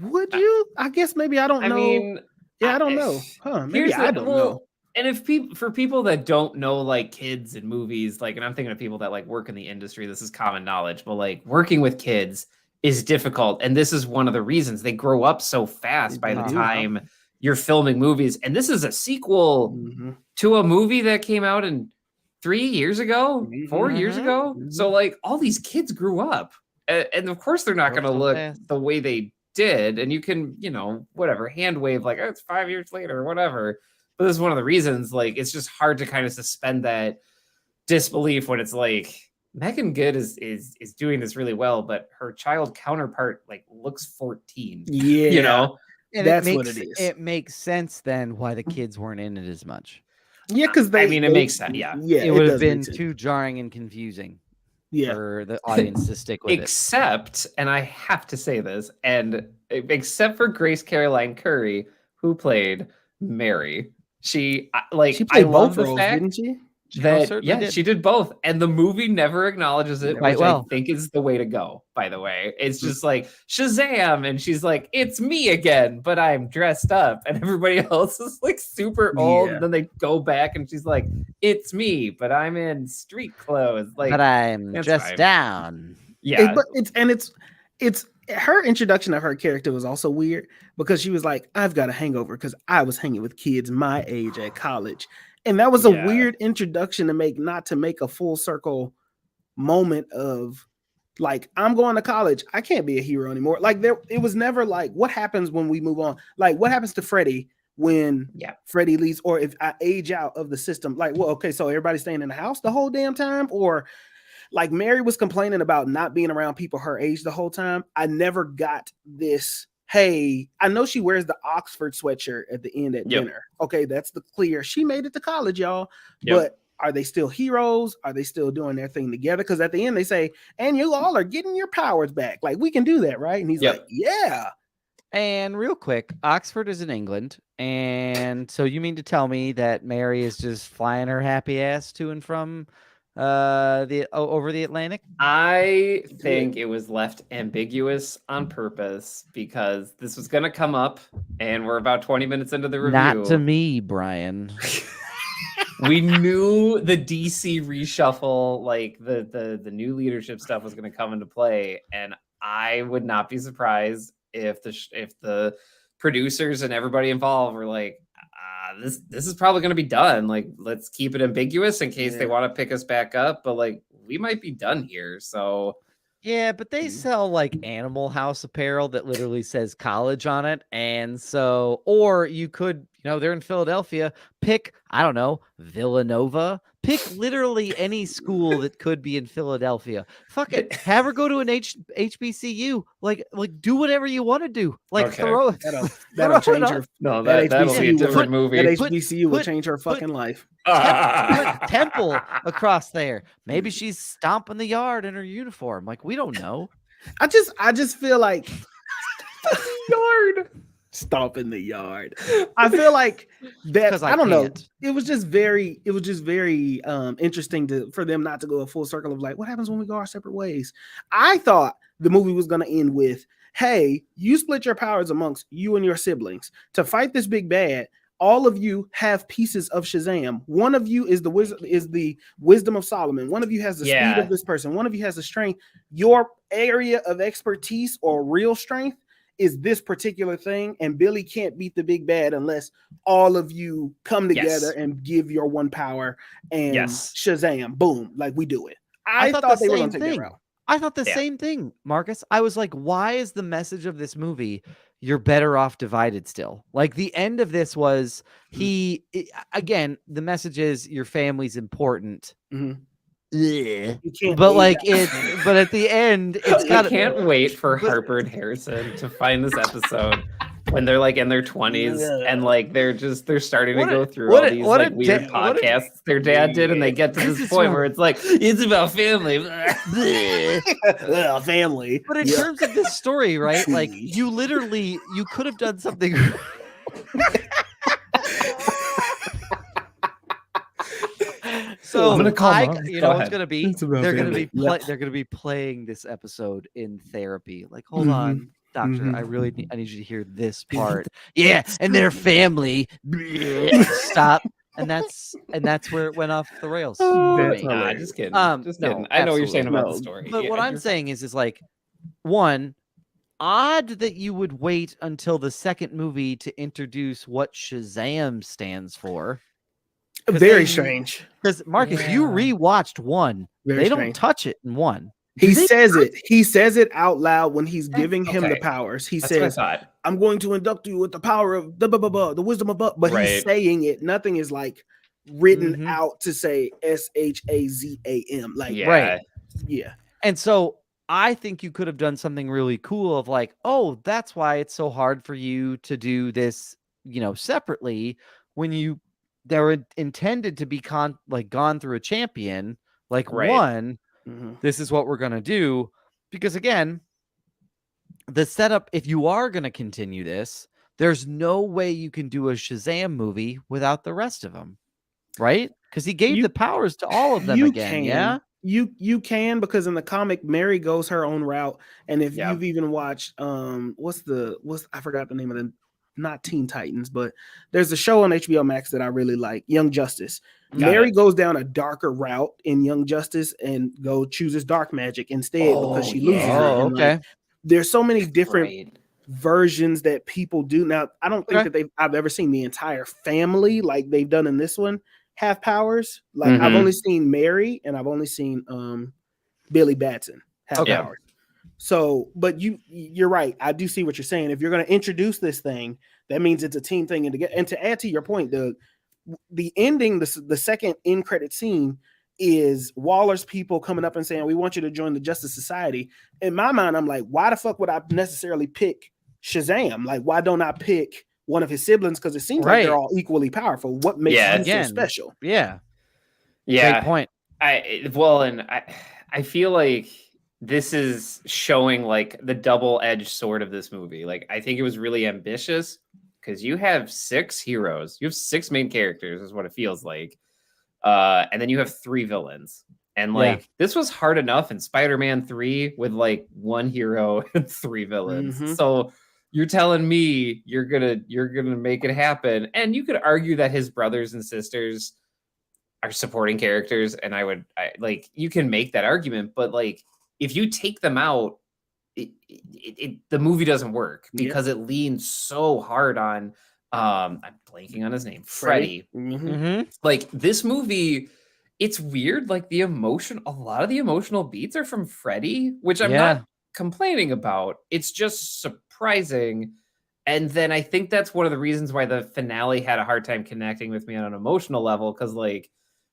Would you? I guess maybe I don't know. Mean, I don't know. Huh? Maybe I don't know. And if for people that don't know like kids and movies, like, and I'm thinking of people that like work in the industry, this is common knowledge, but like working with kids is difficult. And this is one of the reasons they grow up so fast by the time you're filming movies. And this is a sequel to a movie that came out in 3 years ago, 4 years ago. So like all these kids grew up, and of course they're not going to look the way they did. And you can, whatever, hand wave like, oh, it's 5 years later or whatever. But this is one of the reasons, like, it's just hard to kind of suspend that disbelief when it's like Megan Good is doing this really well, but her child counterpart like looks 14. Yeah, And That's what it is. It makes sense then why the kids weren't in it as much. Yeah, because it makes sense. Yeah, it would have does make been sense. too jarring and confusing Yeah. for the audience to stick with except, and I have to say this, and except for Grace Caroline Curry, who played Mary, she She I played love both the roles, fact didn't she? most that certainly did. she did both, and the movie never acknowledges it, Right, which well. I think is the way to go. By the way, it's just like Shazam, and she's like, "It's me again, but I'm dressed up," and everybody else is like super old. Yeah. And then they go back, and she's like, "It's me, but I'm in street clothes." Like, but I'm that's dressed fine. down. Yeah, But it's her introduction of her character was also weird because she was like, I've got a hangover because I was hanging with kids my age at college. And that was a weird introduction to make, not to make a full circle moment of like, I'm going to college. I can't be a hero anymore. Like it was never like, what happens when we move on? Like what happens to Freddie when Freddie leaves, or if I age out of the system? Like, well, okay, so everybody's staying in the house the whole damn time? Or like Mary was complaining about not being around people her age the whole time. I never got this. Hey, I know she wears the Oxford sweatshirt at the end at dinner. Okay, that's the clear. She made it to college, y'all. But are they still heroes? Are they still doing their thing together? Because at the end they say, and you all are getting your powers back. Like, we can do that, right? And he's like, yeah. And real quick, Oxford is in England. And so you mean to tell me that Mary is just flying her happy ass to and from over the Atlantic? I think it was left ambiguous on purpose because this was going to come up, and we're about 20 minutes into the review. Not to me, Brian. We knew the DC reshuffle, like the new leadership stuff, was going to come into play, and I would not be surprised if the producers and everybody involved were like, this is probably going to be done. Like, let's keep it ambiguous in case they want to pick us back up, but like, we might be done here. So yeah, but they sell like Animal House apparel that literally says college on it. And so, or you could, they're in Philadelphia, pick, I don't know, Villanova, pick literally any school that could be in Philadelphia. Fuck it. Have her go to an HBCU. Like do whatever you want to do. Like throw it. That'll change her. No, that'll be a different movie. That HBCU will change her fucking life. Put Temple across there. Maybe she's stomping the yard in her uniform. Like, we don't know. I just feel like yard. Stomping the yard. I feel like that. I don't know. It was just very interesting for them not to go a full circle of like, what happens when we go our separate ways? I thought the movie was going to end with, hey, you split your powers amongst you and your siblings to fight this big bad. All of you have pieces of Shazam. One of you is the wisdom of Solomon. One of you has the speed of this person. One of you has the strength. Your area of expertise or real strength is this particular thing, and Billy can't beat the big bad unless all of you come together and give your one power and Shazam, boom, like we do it. I thought they were going to take that route. I thought the same thing, Marcus. I was like, why is the message of this movie, you're better off divided still? Like, the end of this was again, the message is your family's important. Mm-hmm. But at the end, it's got. I can't wait for Harper and Harrison to find this episode when they're like in their 20s and like they're starting to go through all these like weird podcasts their dad did, and they get to this point where it's like it's about family. Family. But in terms of this story, right? Like you could have done something. So I'm gonna call Mom. You know what's gonna be? They're gonna be playing this episode in therapy. Like, hold on, doctor, I need you to hear this part. Yeah, and their family. Stop. And that's where it went off the rails. Just kidding. Just kidding. I know what you're saying about the story. But what I'm saying is like, one, odd that you would wait until the second movie to introduce what Shazam stands for. Very strange. Because Marcus, you rewatched one. They don't touch it in one. He says it out loud when he's giving him the powers. He says, I'm going to induct you with the power of the wisdom of, but he's saying it. Nothing is like written out to say Shazam. Like, right. Yeah. And so I think you could have done something really cool of like, oh, that's why it's so hard for you to do this, separately when they're intended to be gone through a champion. Like Right. this is what we're gonna do. Because again, the setup, if you are gonna continue this, there's no way you can do a Shazam movie without the rest of them. Right? Because he gave You- the powers to all of them You again. can. Yeah. You can, because in the comic, Mary goes her own route. And if Yeah. you've even watched what's I forgot the name of not Teen Titans, but there's a show on HBO Max that I really like, Young Justice. Mary goes down a darker route in Young Justice and chooses dark magic instead because she loses it. Oh, And, okay. there's so many different Right. versions that people do. Now, I don't think that I've ever seen the entire family like they've done in this one have powers. Like I've only seen Mary and I've only seen Billy Batson have powers. So, but you're right. I do see what you're saying. If you're going to introduce this thing, that means it's a team thing. And to add to your point, the ending, the second end credit scene is Waller's people coming up and saying, "We want you to join the Justice Society." In my mind, I'm like, why the fuck would I necessarily pick Shazam? Like, why don't I pick one of his siblings? Because it seems like they're all equally powerful. What makes you so special? Yeah. Yeah. Great point. I feel like this is showing like the double-edged sword of this movie. Like, I think it was really ambitious because you have 6 heroes. You have 6 main characters is what it feels like. And then you have 3 villains. And like this was hard enough in Spider-Man 3 with like 1 hero and 3 villains. So you're telling me you're gonna make it happen. And you could argue that his brothers and sisters are supporting characters, and you can make that argument, but like if you take them out, the movie doesn't work because it leans so hard on I'm blanking on his name, Freddy. Like this movie, it's weird. Like a lot of the emotional beats are from Freddy, which I'm not complaining about. It's just surprising. And then I think that's one of the reasons why the finale had a hard time connecting with me on an emotional level, because like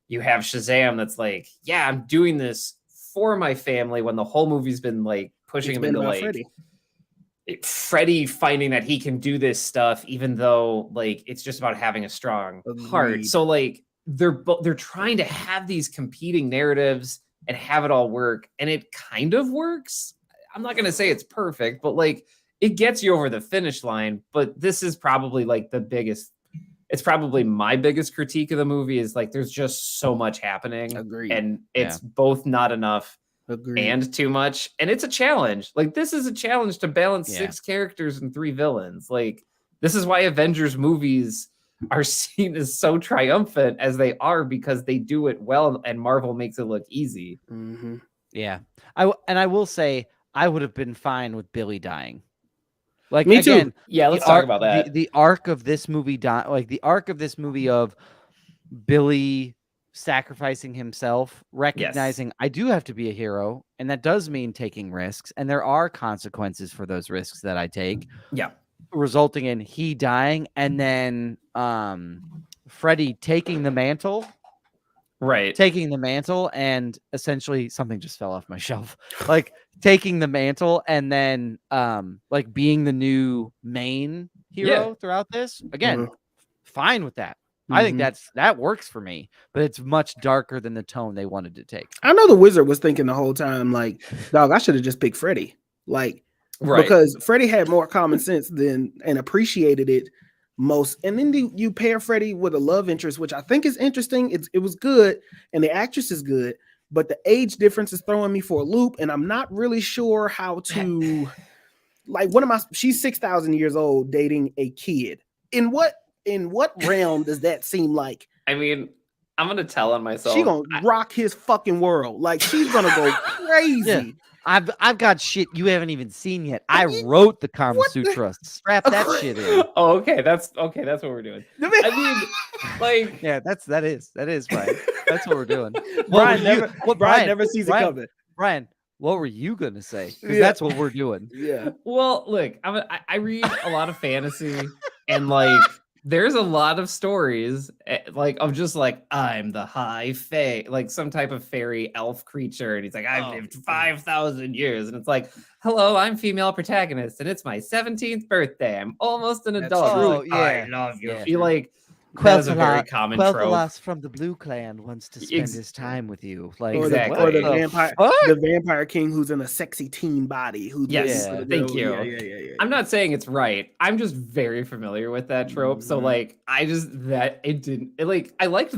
you have Shazam that's like, yeah, I'm doing this for my family, when the whole movie's been like pushing him into like Freddy finding that he can do this stuff, even though like it's just about having a strong heart. So like they're trying to have these competing narratives and have it all work, and it kind of works. I'm not gonna say it's perfect, but like it gets you over the finish line. But this is probably like it's probably my biggest critique of the movie is like there's just so much happening. And it's both not enough and too much. And it's a challenge. Like this is a challenge to balance 6 characters and 3 villains. Like this is why Avengers movies are seen as so triumphant as they are, because they do it well and Marvel makes it look easy. Yeah. I will say I would have been fine with Billy dying. Like me again, too. Yeah, let's talk about that. The arc of this movie, the arc of this movie of Billy sacrificing himself, recognizing I do have to be a hero, and that does mean taking risks, and there are consequences for those risks that I take. Yeah, resulting in he dying, and then Freddy taking the mantle. Right. Taking the mantle, and essentially something just fell off my shelf. Like taking the mantle and then like being the new main hero throughout this. Again, fine with that. I think that works for me, but it's much darker than the tone they wanted to take. I know the Wizard was thinking the whole time, like, dog, I should have just picked Freddy. Like, because Freddy had more common sense and appreciated it most. And then you pair Freddy with a love interest, which I think is interesting. It was good, and the actress is good, but the age difference is throwing me for a loop, and I'm not really sure how to like she's 6,000 years old dating a kid. In what realm does that seem like? I mean, I'm gonna tell on myself. She's gonna rock his fucking world. Like she's gonna go crazy. Yeah. I've got shit you haven't even seen yet. I wrote the Kama Sutra. Strap that shit in. Oh, okay. That's what we're doing. I mean, like, yeah, that is Brian. That's what we're doing. Brian never sees it coming. Brian, what were you gonna say? Because that's what we're doing. Yeah. Well, look, I read a lot of fantasy, and like there's a lot of stories like of just like I'm the high fae, like some type of fairy elf creature, and he's like I've lived 5,000 years, and it's like, hello, I'm female protagonist, and it's my 17th birthday. I'm almost an That's adult. true. Oh, Like, yeah. I love you. Yeah. You like that is a very common trope. Quel'Thalas from the Blue Clan wants to spend his time with you. Like, Or Exactly. the vampire king who's in a sexy teen body. Yes, looking for the thank girl. you. Yeah. I'm not saying it's right. I'm just very familiar with that trope. So like, I liked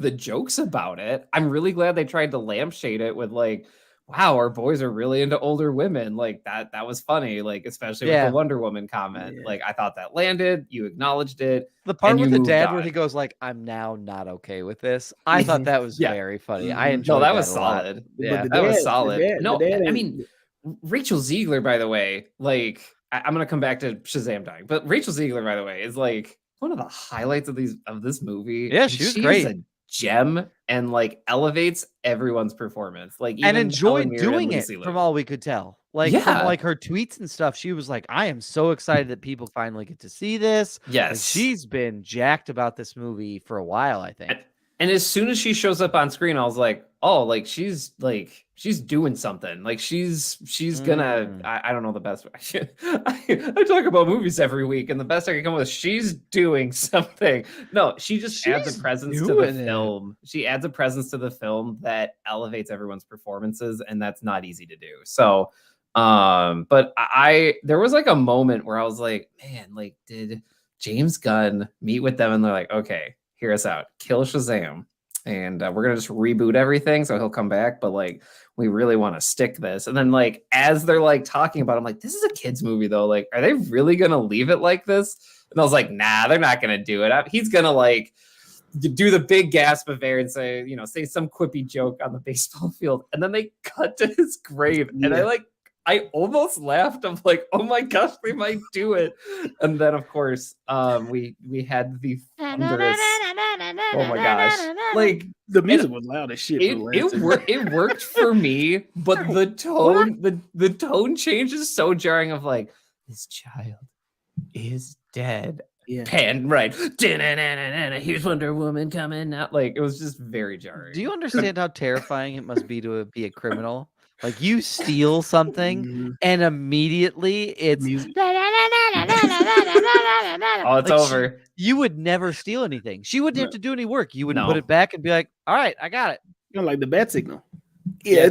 the jokes about it. I'm really glad they tried to lampshade it with like, wow, our boys are really into older women. Like that was funny. Like, especially with the Wonder Woman comment. Like, I thought that landed. You acknowleded it. The part with the dad where he goes like, "I'm now not okay with this." I thought that was very funny. I enjoyed that. That was solid. Yeah, that was solid. I mean, Rachel Ziegler, by the way, like I'm gonna come back to Shazam dying, but Rachel Ziegler, by the way, is like one of the highlights of this movie. Yeah, she's great. A gem and like elevates everyone's performance. Like, even and enjoyed Helen Mirren doing and it Lucy Liu. from all we could tell. Like from like her tweets and stuff, she was like, "I am so excited that people finally get to see this." Yes, like, she's been jacked about this movie for a while, I think. And as soon as she shows up on screen, I was like, "Oh, like she's doing something. Like she's gonna." I don't know the best way. I talk about movies every week, and the best I can come up with, she's doing something. No, she just adds a presence to the film. She adds a presence to the film that elevates everyone's performances, and that's not easy to do. So, but there was like a moment where I was like, man, like, did James Gunn meet with them and they're like, okay, hear us out, kill Shazam, and we're gonna just reboot everything so he'll come back, but like we really want to stick this. And then like as they're like talking about it, I'm like, this is a kids movie though, like are they really gonna leave it like this? And I was like, nah, they're not gonna do it. He's gonna like do the big gasp of air and say some quippy joke on the baseball field, and then they cut to his grave. And I almost laughed. I'm like, oh my gosh, they might do it. And then, of course, we had the thunderous. Oh my gosh! Like the music was loud as shit. It worked for me, but the tone, the tone change is so jarring. Of like, this child is dead. Yeah. Pan right. Here's Wonder Woman coming out. Like, it was just very jarring. Do you understand how terrifying it must be to be a criminal? Like, you steal something and immediately it's oh, it's over. You would never steal anything. She wouldn't have to do any work. You would put it back and be like, all right, I got it. Like the bat signal. Yeah,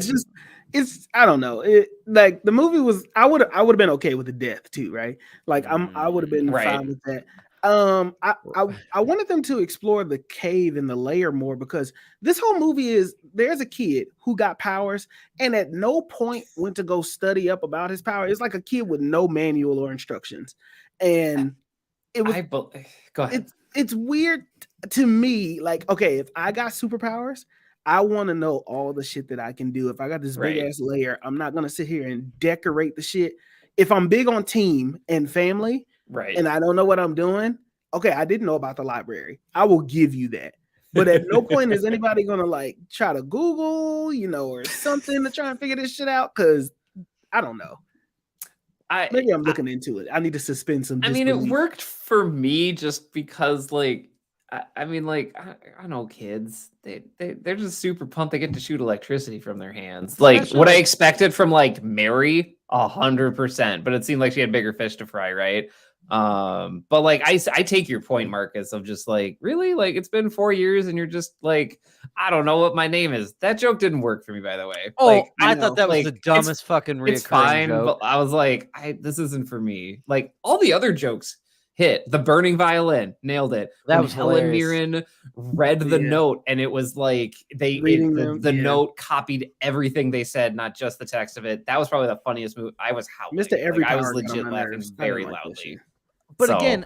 it's I don't know. It like the movie was I would have been okay with the death too, right? Like I would have been fine with that. I wanted them to explore the cave and the layer more, because this whole movie is there's a kid who got powers and at no point went to go study up about his power. It's like a kid with no manual or instructions. And it was go ahead. It's weird to me. Like, okay, if I got superpowers, I want to know all the shit that I can do. If I got this big ass layer, I'm not gonna sit here and decorate the shit. If I'm big on team and family, and I don't know what I'm doing, okay, I didn't know about the library. I will give you that. But at no point is anybody gonna like try to Google, or something to try and figure this shit out. Because I don't know. Maybe I'm looking into it. I need to suspend some disbelief. I mean, it worked for me just because, like, I know kids. They're just super pumped. They get to shoot electricity from their hands. Like what I expected from like Mary, 100%. But it seemed like she had bigger fish to fry, right? But like I take your point, Marcus, of just like, really, like it's been 4 years and you're just like, I don't know what my name is. That joke didn't work for me, by the way. Oh, like, I thought that was the dumbest fucking reoccurring it's fine, joke. But I was like, this isn't for me. Like all the other jokes hit. The burning violin, nailed it. That was Helen Mirren read the note, and it was like the note copied everything they said, not just the text of it. That was probably the funniest movie. I was howling. I was legit laughing very loudly. But again,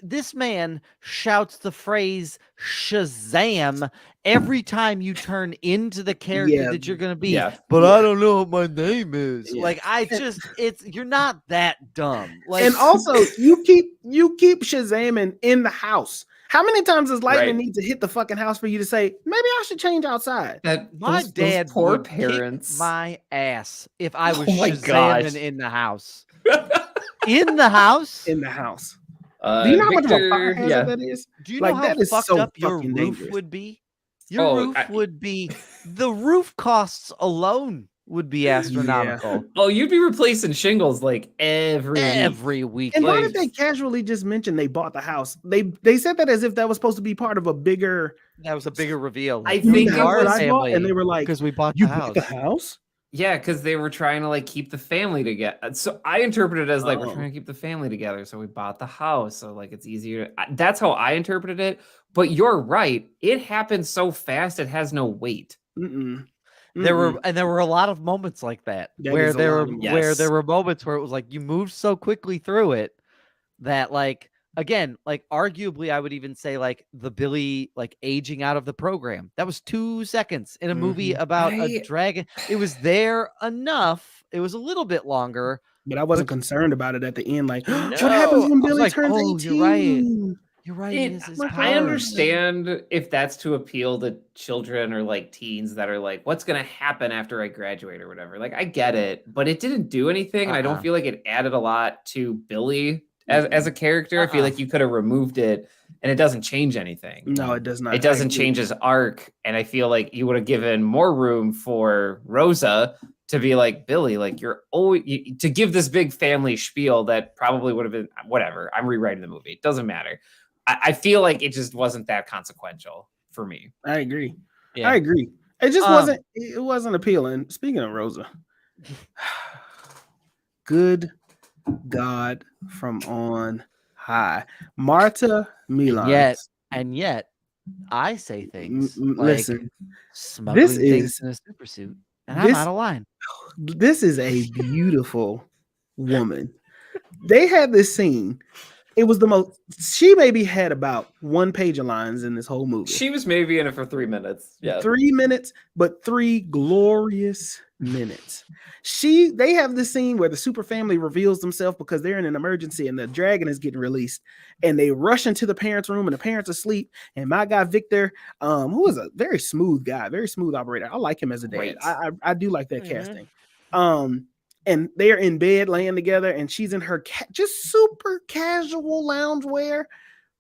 this man shouts the phrase Shazam every time you turn into the character that you're going to be. But I don't know what my name is. Like, you're not that dumb. Like, and also you keep Shazaming in the house. How many times does lightning need to hit the fucking house for you to say, maybe I should change outside? My dad poor would parents kick my ass if I was Shazaming in the house. In the house? In the house. Do you know how much of a Victor, fire hazard yeah. that is? Do you know Like, how that is fucked so up your fucking roof dangerous. would be? Your roof would be the roof costs alone would be astronomical Oh, you'd be replacing shingles like every week. And why Like, did they casually just mention they bought the house? They said that as if that was supposed to be part of a bigger. That was a bigger reveal. I Like, think the it house that was I bought, and they were like, because we bought "You the bought house. the house?" Yeah, because they were trying to like keep the family together. So I interpreted it as like we're Oh. trying to keep the family together, so we bought the house, so like it's easier. That's how I interpreted it. But you're right; it happened so fast, it has no weight. Mm-mm. There were a lot of moments like that, That where is a there lot were of moments. where Yes. there were moments where it was like you moved so quickly through it that, like, again, like, arguably I would even say, like, the Billy, like, aging out of the program, that was 2 seconds in a movie about a dragon. It was there enough. It was a little bit longer, But I wasn't concerned about it at the end. Like, no, what happens when I was Billy like, turns oh, 18? you're right, he has his my I powers. understand if that's to appeal to children or like teens that are like, what's going to happen after I graduate or whatever. Like, I get it, but it didn't do anything. And I don't feel like it added a lot to Billy as a character. I feel like you could have removed it and it doesn't change anything. No, it does not. It doesn't change his arc. And I feel like you would have given more room for Rosa to be like, Billy, like, you're always to give this big family spiel that probably would have been whatever. I'm rewriting the movie. It doesn't matter. I feel like it just wasn't that consequential for me. I agree. Yeah. I agree. It just wasn't. It wasn't appealing. Speaking of Rosa, good God from on high, Marta Milan. And yet, I say things like Listen, smuggling this things is in a super suit, and I'm out of line. This is a beautiful woman. They had this scene. It was the most. She maybe had about 1 page of lines in this whole movie. She was maybe in it for 3 minutes. Yeah, 3 minutes, but 3 glorious minutes. They have this scene where the super family reveals themselves because they're in an emergency and the dragon is getting released, and they rush into the parents' room and the parents are asleep. And my guy Victor, who is a very smooth guy, very smooth operator. I like him as a dad. I do like that casting. And they're in bed laying together, and she's in her just super casual loungewear,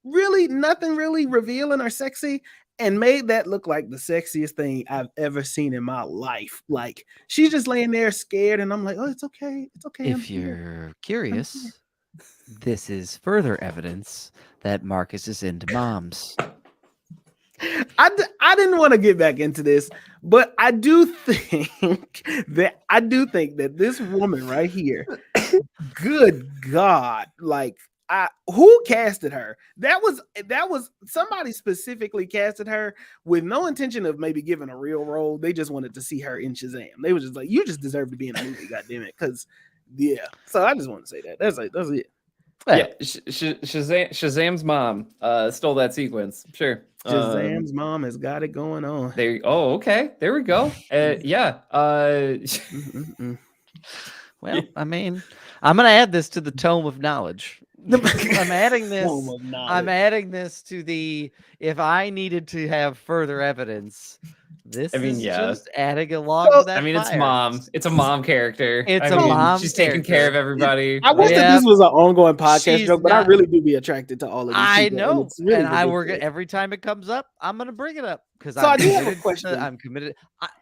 really nothing really revealing or sexy, and made that look like the sexiest thing I've ever seen in my life. Like, she's just laying there scared, and I'm like, oh, it's okay. It's okay. If you're curious, this is further evidence that Marcus is into moms. I didn't want to get back into this, but I do think that this woman right here, good God, like, who casted her? That was somebody specifically casted her with no intention of maybe giving a real role. They just wanted to see her in Shazam. They were just like, you just deserve to be in a movie, goddammit. Because so I just want to say that. That's it. Yeah, Shazam's mom stole that sequence. Sure. Shazam's mom has got it going on. There. Oh, okay. There we go. Yeah. Well, I mean, I'm gonna add this to the tome of knowledge. I'm adding this to the, if I needed to have further evidence, this is just adding along to that. I mean, it's mom. It's a mom character. It's a mom. She's taking care of everybody. I wish that this was an ongoing podcast joke, but I really do be attracted to all of these. I people, know, really and I work every time it comes up. I'm gonna bring it up because I do have a question. I'm committed.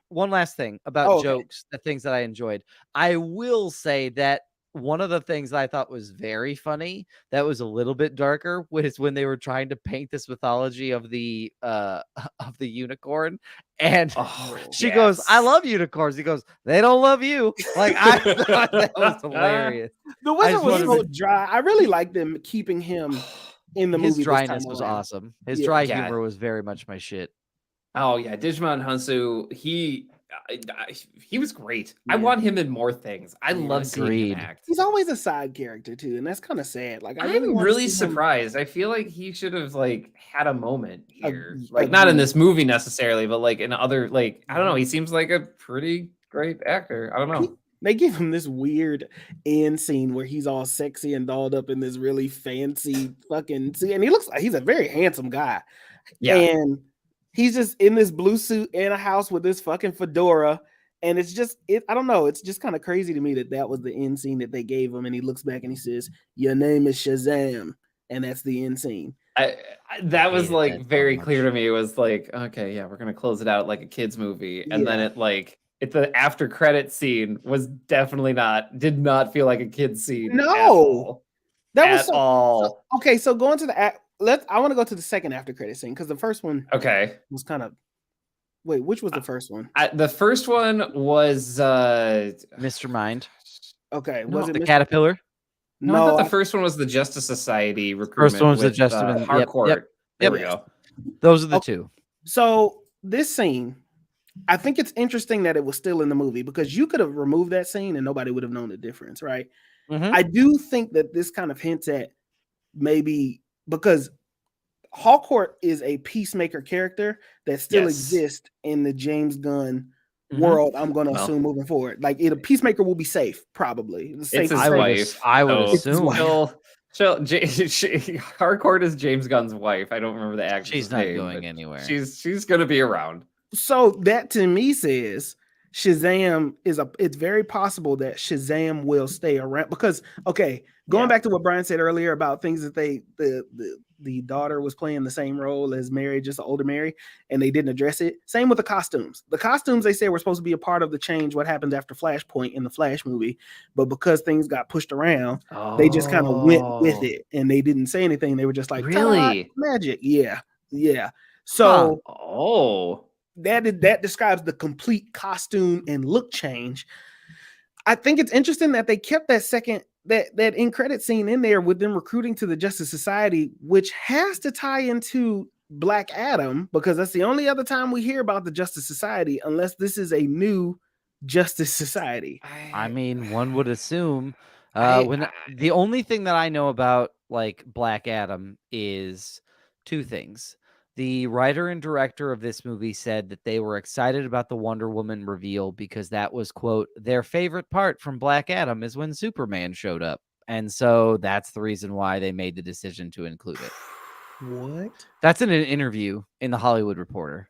One last thing about jokes, the things that I enjoyed. I will say that one of the things that I thought was very funny, that was a little bit darker, was when they were trying to paint this mythology of the unicorn, and she goes, "I love unicorns." He goes, "They don't love you." Like, I thought that was hilarious. The wizard was so dry. I really liked them keeping him in the movie. His dryness was awesome. His dry humor was very much my shit. Oh yeah, Digimon Hansu, he was great. I want him in more things. I love seeing him act. He's always a side character too, and that's kind of sad. Like, I'm really surprised. I feel like he should have like had a moment here, like not in this movie necessarily, but like in other, like, I don't know. He seems like a pretty great actor. I don't know. They give him this weird end scene where he's all sexy and dolled up in this really fancy fucking suit, and he looks like he's a very handsome guy. Yeah, and he's just in this blue suit in a house with this fucking fedora. And it's just, I don't know. It's just kind of crazy to me that was the end scene that they gave him. And he looks back and he says, "Your name is Shazam." and that's the end scene. That was hated like that so very much. clear to me. It was like, okay, yeah, we're gonna close it out like a kids movie, and then Yeah. the after credit scene was definitely did not feel like a kids scene at No, all. that was At so all. okay. So going to the I want to go to the second after credit scene because the first one Okay. was kind of. Wait, which was the first one? The first one was Mr. Mind, Okay, No, was it the Mr. caterpillar. no, I No, thought the first one was the Justice Society First recruitment one was the with Justin. Harcourt. Yep. There we Yes. go. Those are the Oh, two. So this scene, I think it's interesting that it was still in the movie because you could have removed that scene and nobody would have known the difference, right? Mhm. I do think that this kind of hints at maybe because Harcourt is a peacemaker character that still Yes. exists in the James Gunn Mhm. world. I'm going to Well. assume moving forward, like a peacemaker will be safe, probably. It's Safe his to say. wife. I would so It's his assume. wife. Harcourt is James Gunn's wife. I don't remember the actress' She's not name. going but anywhere. She's gonna be around. So that to me says Shazam it's very possible that Shazam will stay around because going back to what Bryan said earlier about things that the daughter was playing the same role as Mary, just an older Mary, and they didn't address it. Same with the costumes. The costumes they said were supposed to be a part of the change, what happens after Flashpoint in the Flash movie, but because things got pushed around, they just kind of went with it and they didn't say anything. They were just like, Really? magic. Yeah. So that describes the complete costume and look change. I think it's interesting that they kept that end credit scene in there with them recruiting to the Justice Society, which has to tie into Black Adam because that's the only other time we hear about the Justice Society, unless this is a new Justice Society. I mean, one would assume. The only thing that I know about like Black Adam is two things. The writer and director of this movie said that they were excited about the Wonder Woman reveal because that was, quote, their favorite part from Black Adam is when Superman showed up. And so that's the reason why they made the decision to include it. What? That's in an interview in the Hollywood Reporter.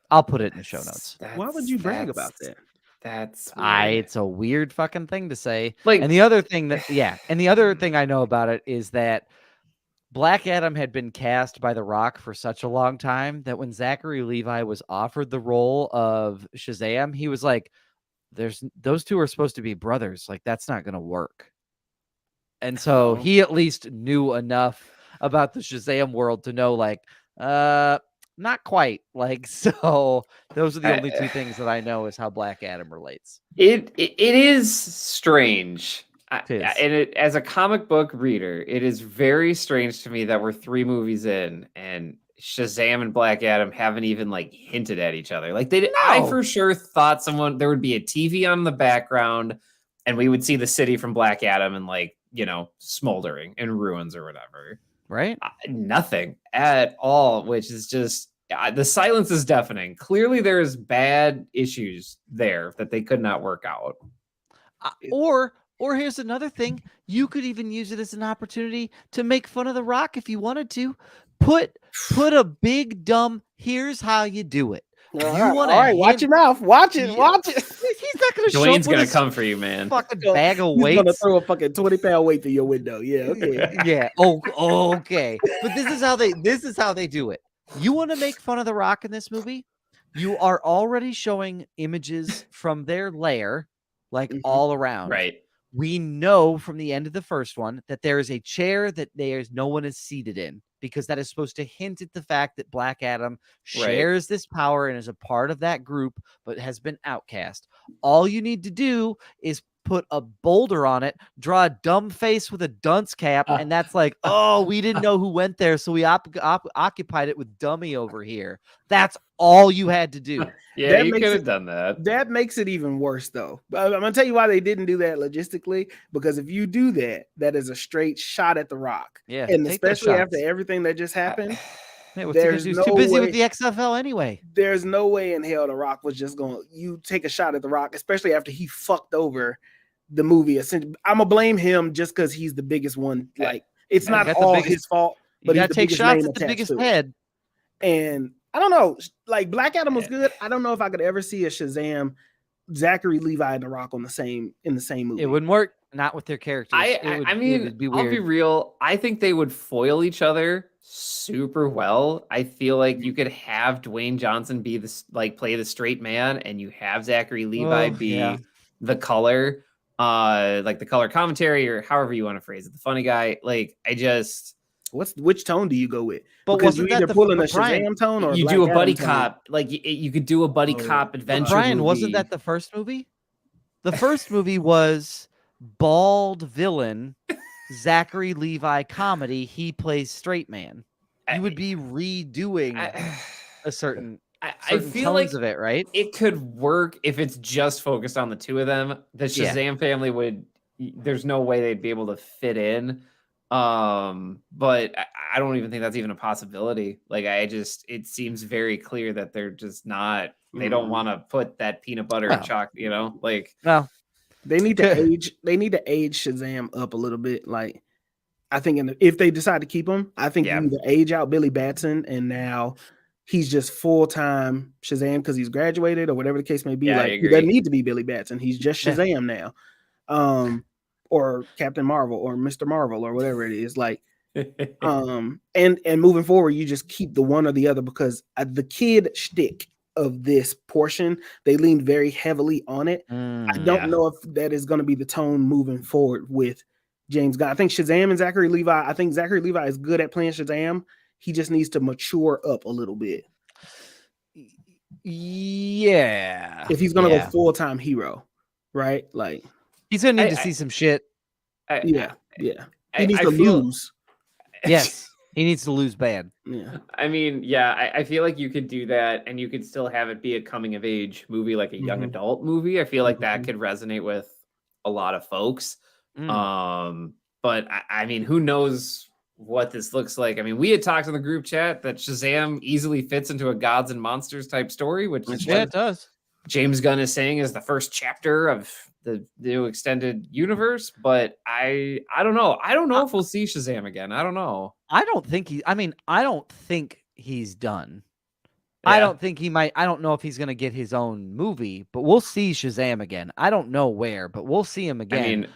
I'll put it in the show notes. Why would you brag about that? That's weird. It's a weird fucking thing to say. Like, and the other thing I know about it is that Black Adam had been cast by The Rock for such a long time that when Zachary Levi was offered the role of Shazam, he was like, those two are supposed to be brothers. Like, that's not going to work. And so he at least knew enough about the Shazam world to know, like, not quite. Like, so those are the only two things that I know is how Black Adam relates. It is strange. It is. As a comic book reader, it is very strange to me that we're 3 movies in and Shazam and Black Adam haven't even like hinted at each other. Like I for sure thought there would be a TV on in the background and we would see the city from Black Adam and like, smoldering in ruins or whatever. Right? Nothing at all, which is just the silence is deafening. Clearly there's bad issues there that they could not work out. Or here's another thing. You could even use it as an opportunity to make fun of The Rock if you wanted to. Put a big dumb, here's how you do it. All right, watch your mouth. Watch it. He's not going to show up Dwayne's with going to come for you, man. Fucking bag of He's weights. going to throw a fucking 20-pound weight through your window. Yeah, okay. Yeah. Oh, okay. But this is how they do it. You want to make fun of The Rock in this movie? You are already showing images from their lair, like all around. Right. We know from the end of the first one that there is a chair that no one is seated in because that is supposed to hint at the fact that Black Adam shares this power and is a part of that group, but has been outcast. All you need to do is put a boulder on it, draw a dumb face with a dunce cap, and that's like, oh, we didn't know who went there, so we occupied it with dummy over here. That's all you had to do. Yeah, you could have done that. That makes it even worse, though. I'm going to tell you why they didn't do that logistically, because if you do that, that is a straight shot at The Rock. Yeah, and especially after everything that just happened. He's too busy with the XFL anyway. There's no way in hell The Rock was just going to take a shot at The Rock, especially after he fucked over the movie. I'm going to blame him just because he's the biggest one. Like, it's not all his fault, but you he's got to take shots at the biggest head. And I don't know, like Black Adam was good. I don't know if I could ever see a Shazam, Zachary Levi, and The Rock in the same movie. It wouldn't work. not with their characters. I It mean, would be I'll be weird. real. I think they would foil each other super well. I feel like you could have Dwayne Johnson be this, like, play the straight man, and you have Zachary Levi Oh, be yeah. the color, like the color commentary, or however you want to phrase it, the funny guy. Like, Which tone do you go with? But Because you wasn't that either the pulling a but Bryan, Shazam tone or a you Black do a Adam buddy tone. cop, like you could do a buddy cop adventure Bryan, movie. wasn't that the first movie? The first movie was bald villain, Zachary Levi comedy. He plays straight man. You would be redoing a certain I feel tones like of it, right? it could work if it's just focused on the two of them. The Shazam family would, there's no way they'd be able to fit in. But I don't even think that's even a possibility. Like, it seems very clear that they're just not, they don't want to put that peanut butter and chocolate, like, well, they need to age Shazam up a little bit. Like, I think if they decide to keep him, I think you either age out Billy Batson and now he's just full-time Shazam because he's graduated or whatever the case may be. Like, he doesn't need to be Billy Batson. He's just Shazam now. Or Captain Marvel or Mr. Marvel or whatever it is. Like, and moving forward, you just keep the one or the other because the kid shtick of this portion, they leaned very heavily on it. I don't know if that is going to be the tone moving forward with James Gunn. I think Shazam and Zachary Levi, I think Zachary Levi is good at playing Shazam. He just needs to mature up a little bit. Yeah. If he's going to go full-time hero, right? Like, he's going to need to see some shit. He needs to lose. Yes. He needs to lose bad. Yeah. I mean, I feel like you could do that and you could still have it be a coming of age movie, like a young adult movie. I feel like that could resonate with a lot of folks. But I mean, who knows what this looks like? I mean, we had talked in the group chat that Shazam easily fits into a gods and monsters type story, which is it does. James Gunn is saying is the first chapter of the new extended universe, but I don't know. I don't know if we'll see Shazam again. I don't know. I don't think he's done. Yeah. I don't think he might. I don't know if he's going to get his own movie, but we'll see Shazam again. I don't know where, but we'll see him again. I mean,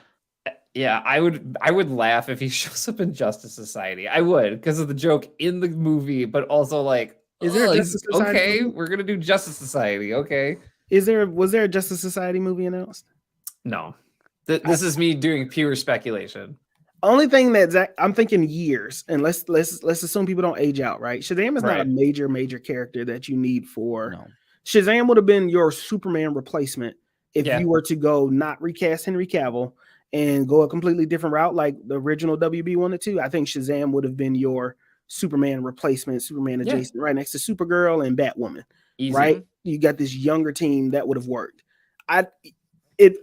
yeah, I would laugh if he shows up in Justice Society. I would, because of the joke in the movie, but also like, is there a Justice Society okay, movie? We're going to do Justice Society. Okay. Was there a Justice Society movie announced? No. This is me doing pure speculation. Only thing that I'm thinking years, and let's assume people don't age out, right? Shazam is not a major character that you need for. No. Shazam would have been your Superman replacement if you were to go not recast Henry Cavill and go a completely different route, like the original WB wanted to. I think Shazam would have been your Superman replacement, Superman adjacent, right next to Supergirl and Batwoman. Easy. Right? You got this younger team that would have worked.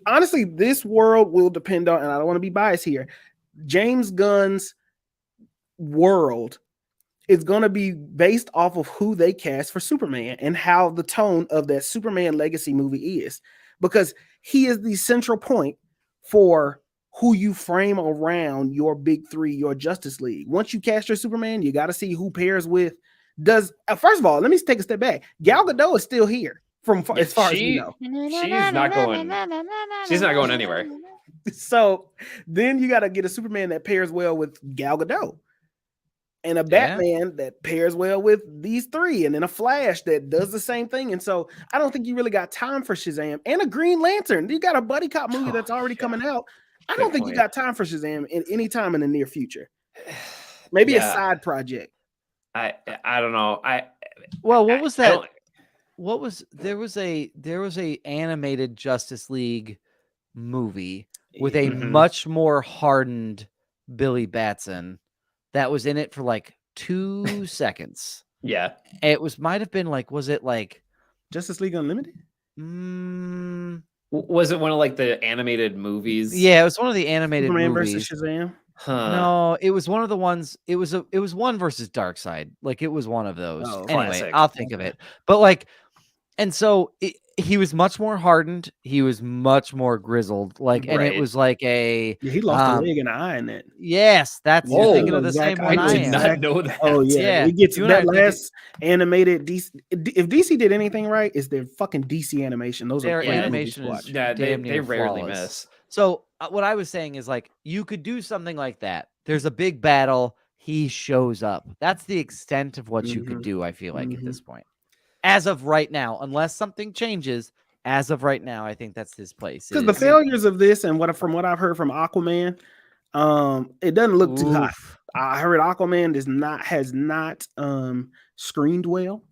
Honestly, this world will depend on, and I don't want to be biased here, James Gunn's world is going to be based off of who they cast for Superman and how the tone of that Superman legacy movie is, because he is the central point for who you frame around your big three, your Justice League. Once you cast your Superman, you got to see who pairs with. First of all, let me take a step back. Gal Gadot is still here as far as you know. She's not going anywhere. So then you got to get a Superman that pairs well with Gal Gadot, and a Batman that pairs well with these three, and then a Flash that does the same thing. And so I don't think you really got time for Shazam and a Green Lantern. You got a buddy cop movie that's already coming out. I don't think you got time for Shazam in any time in the near future. Maybe a side project. I don't know. What was that? There was a animated Justice League movie with a much more hardened Billy Batson that was in it for like 2 seconds. Yeah. It might have been like, was it like Justice League Unlimited? Was it one of like the animated movies? Yeah, it was one of the animated Superman movies. versus Shazam. No, it was one of the ones. It was one versus Darkseid. Like, it was one of those. Anyway, classic. I'll think of it. But like, and so he was much more hardened. He was much more grizzled. Like, and it was like he lost a leg and an eye in it. Yes, that's you're thinking of the same one. I did not know that. Oh yeah, it gets that last animated DC. If DC did anything right, it's their fucking DC animation. Those their are animation is they rarely miss. So what I was saying is like you could do something like that. There's a big battle. He shows up. That's the extent of what you could do. I feel like at this point, as of right now, unless something changes. As of right now, I think that's his place. Because the failures of this and from what I've heard from Aquaman, it doesn't look too hot. I heard Aquaman has not screened well.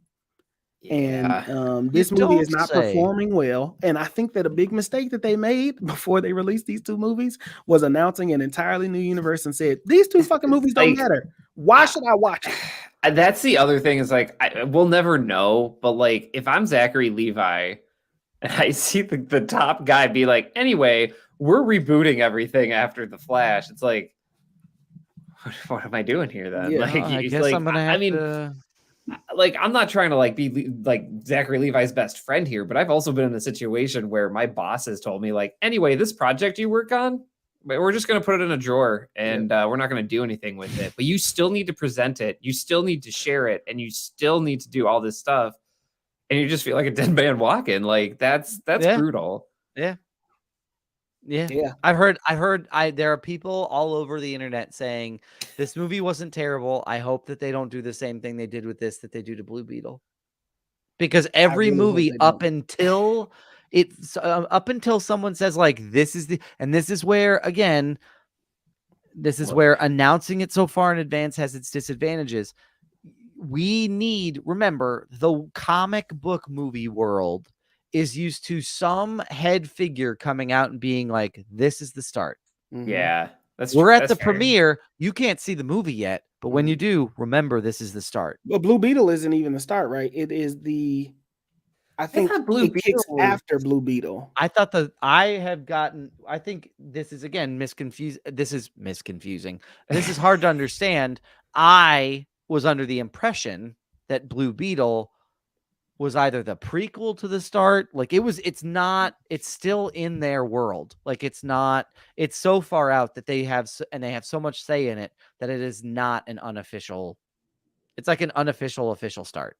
And this movie is not performing well. And I think that a big mistake that they made before they released these two movies was announcing an entirely new universe and said, these two fucking movies don't matter. Why should I watch it? That's the other thing is like, we'll never know. But like, if I'm Zachary Levi and I see the top guy be like, anyway, we're rebooting everything after The Flash. It's like, what am I doing here then? Yeah, like, I guess like, I'm gonna have to... like, I'm not trying to like be like Zachary Levi's best friend here, but I've also been in a situation where my boss has told me like, anyway, this project you work on, we're just going to put it in a drawer and we're not going to do anything with it, but you still need to present it. You still need to share it. And you still need to do all this stuff. And you just feel like a dead man walking. Like that's brutal. Yeah. I've heard there are people all over the internet saying this movie wasn't terrible. I hope that they don't do the same thing they did with this that they do to Blue Beetle. Because every movie up until someone says like this is where again this is where announcing it so far in advance has its disadvantages. Remember, the comic book movie world is used to some head figure coming out and being like, this is the start. Yeah. We're at the premiere. You can't see the movie yet, but when you do, remember this is the start. Well, Blue Beetle isn't even the start, right? It is I think Blue Beetle kicks after Blue Beetle. I think this is again misconfused. This is misconfusing. This is hard to understand. I was under the impression that Blue Beetle was either the prequel to the start. Like it's still in their world. Like it's so far out that they have so much say in it that it is not an unofficial. It's like an unofficial official start.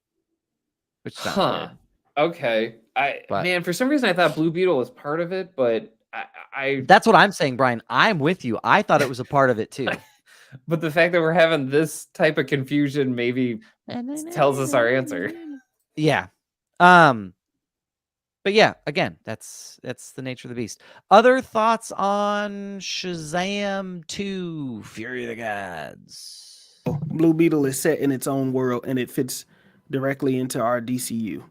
Which sounds weird. Okay. Man, for some reason I thought Blue Beetle was part of it, but I that's what I'm saying, Brian. I'm with you. I thought it was a part of it too. But the fact that we're having this type of confusion maybe tells us our answer. Yeah. But yeah, again, that's the nature of the beast. Other thoughts on Shazam 2, Fury of the Gods? Blue Beetle is set in its own world and it fits directly into our DCU.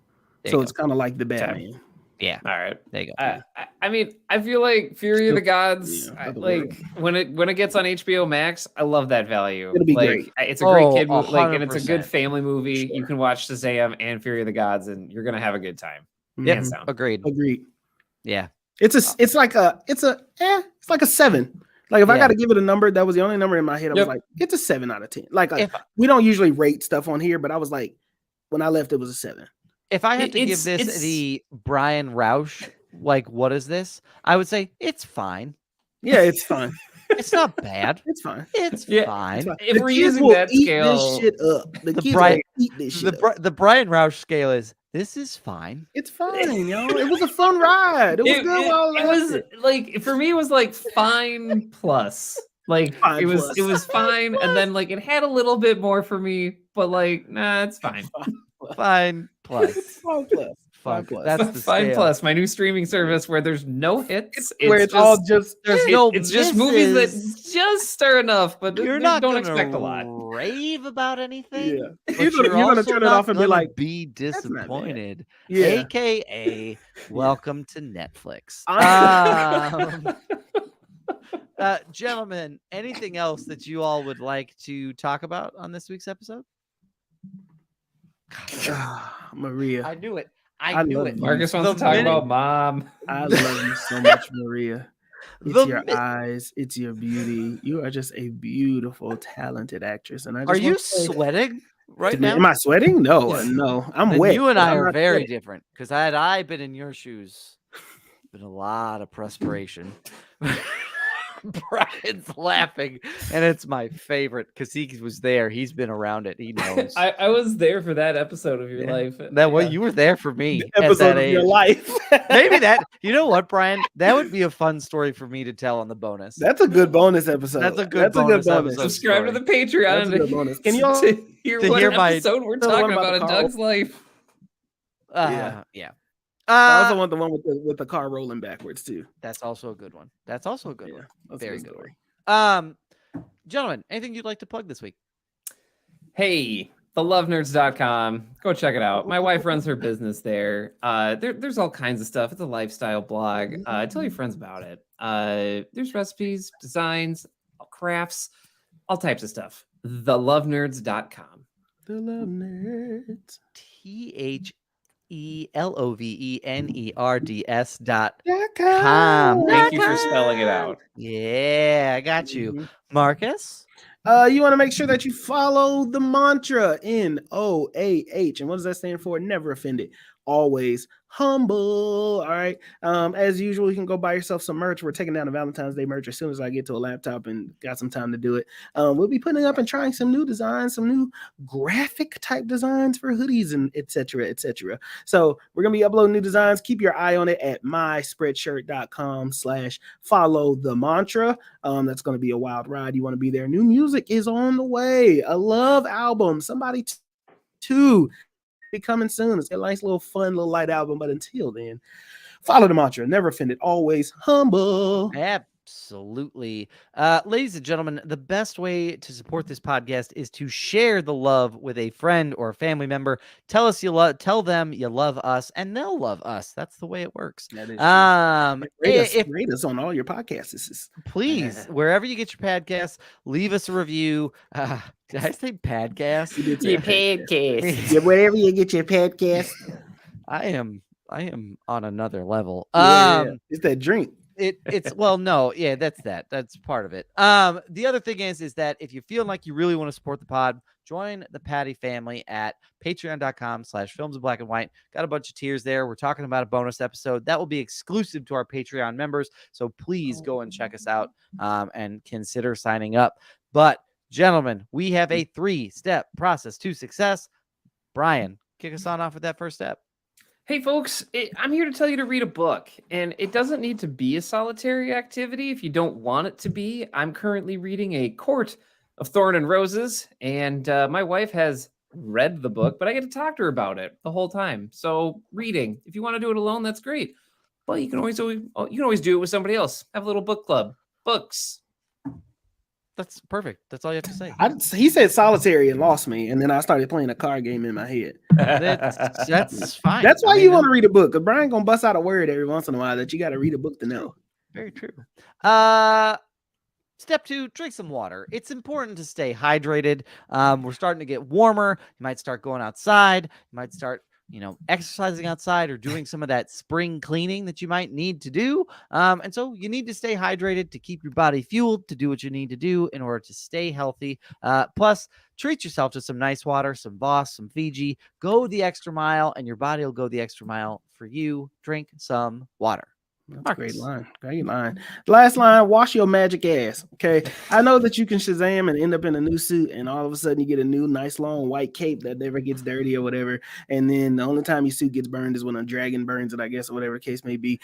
So it's kind of like the Batman. Yeah. All right. There you go. I mean, I feel like Fury of the Gods, like when it gets on HBO Max, I love that value. It'll be great. It's a great kid movie, 100%. and it's a good family movie. Sure. You can watch Shazam and Fury of the Gods, and you're gonna have a good time. Yeah, agreed. Yeah. It's like a 7. Like if I got to give it a number, that was the only number in my head. I was like, it's a 7 out of 10. Like we don't usually rate stuff on here, but I was like, when I left, it was a 7. If I had to give this the Bryan Roush, like, what is this? I would say it's fine. Yeah, it's fine. It's not bad. It's fine. It's fine. If we're using that scale, this shit up. The Bryan Roush scale is this is fine. It's fine, yo. It was a fun ride. It was good. It was like for me, it was like fine plus. Like it was fine, and then like it had a little bit more for me, but like nah, it's fine. Fine plus. Fine plus. That's the Fine scale. Plus, my new streaming service where there's no hits. It's all just it's just movies that just are enough, but you're not don't expect a lot. Rave about anything. Yeah. You're gonna turn it off and be like, be disappointed. Yeah. AKA welcome to Netflix. Gentlemen, anything else that you all would like to talk about on this week's episode? Maria. I knew it. I knew it. Marcus wants to talk about mom. I love you so much, Maria. It's your eyes. It's your beauty. You are just a beautiful, talented actress. And are you sweating right now? Am I sweating? No, no. I'm wet. You and I are very different. Because had I been in your shoes, been a lot of perspiration. Brian's laughing, and it's my favorite because he was there. He's been around it. He knows. I was there for that episode of your life. That way, you were there for me The episode of your life. Maybe that. You know what, Brian? That would be a fun story for me to tell on the bonus. That's a good bonus episode. That's a good bonus episode. Subscribe to the Patreon That's a good bonus. Can you to hear to what hear my- episode we're the one talking about about in the car? Doug's life. Yeah. I also want the one with the car rolling backwards too. That's also a good one. That's also a good one. That's Very a good story. one. Gentlemen, anything you'd like to plug this week? Hey, thelovenerds.com. Go check it out. My wife runs her business there. There's all kinds of stuff. It's a lifestyle blog. Tell your friends about it. There's recipes, designs, crafts, all types of stuff. Thelovenerds.com. The Love Nerds. TheLovenerds.com. Thank you for spelling it out. Yeah, I got you. Mhm. Marcus? You want to make sure that you follow the mantra NOAH. And what does that stand for? Never offended, always humble. All right. As usual, you can go buy yourself some merch. We're taking down the Valentine's Day merch as soon as I get to a laptop and got some time to do it. We'll be putting up and trying some new designs, some new graphic type designs for hoodies and etc. etc. So we're gonna be uploading new designs. Keep your eye on it at myspreadshirt.com/follow the mantra. That's gonna be a wild ride. You want to be there. New music is on the way. A love album. Somebody too. Be coming soon. It's a nice little fun little light album, but until then, follow the mantra, never offended, always humble. Absolutely. Ladies and gentlemen, the best way to support this podcast is to share the love with a friend or a family member. Tell them you love us, and they'll love us. That's the way it works. That is rate us on all your podcasts. Please, wherever you get your podcasts, leave us a review. Did I say podcast? Your podcast. Yeah, wherever you get your podcast. I am on another level. It's that drink. It's well, no, yeah, that's part of it. The other thing is that if you feel like you really want to support the pod, join the Patty family at patreon.com/films in black and white. Got a bunch of tiers there. We're talking about a bonus episode that will be exclusive to our Patreon members. So please go and check us out and consider signing up. But gentlemen, we have a 3-step process to success. Brian, kick us on off with that first step. Hey, folks, I'm here to tell you to read a book, and it doesn't need to be a solitary activity if you don't want it to be. I'm currently reading A Court of Thorn and Roses, and my wife has read the book, but I get to talk to her about it the whole time. So reading, if you want to do it alone, that's great. But you can always do it with somebody else. Have a little book club. Books. That's perfect. That's all you have to say. He said solitary and lost me, and then I started playing a card game in my head. That's fine. That's why you want to read a book, because Brian gonna bust out a word every once in a while that you got to read a book to know. Very true. Step 2, drink some water. It's important to stay hydrated. We're starting to get warmer. You might start going outside. You might start, exercising outside or doing some of that spring cleaning that you might need to do. And so you need to stay hydrated to keep your body fueled to do what you need to do in order to stay healthy. Plus, treat yourself to some nice water, some Voss, some Fiji. Go the extra mile, and your body will go the extra mile for you. Drink some water. That's a great line. Great line. Last line, wash your magic ass. Okay. I know that you can Shazam and end up in a new suit, and all of a sudden you get a new nice long white cape that never gets dirty or whatever. And then the only time your suit gets burned is when a dragon burns it, I guess, or whatever the case may be.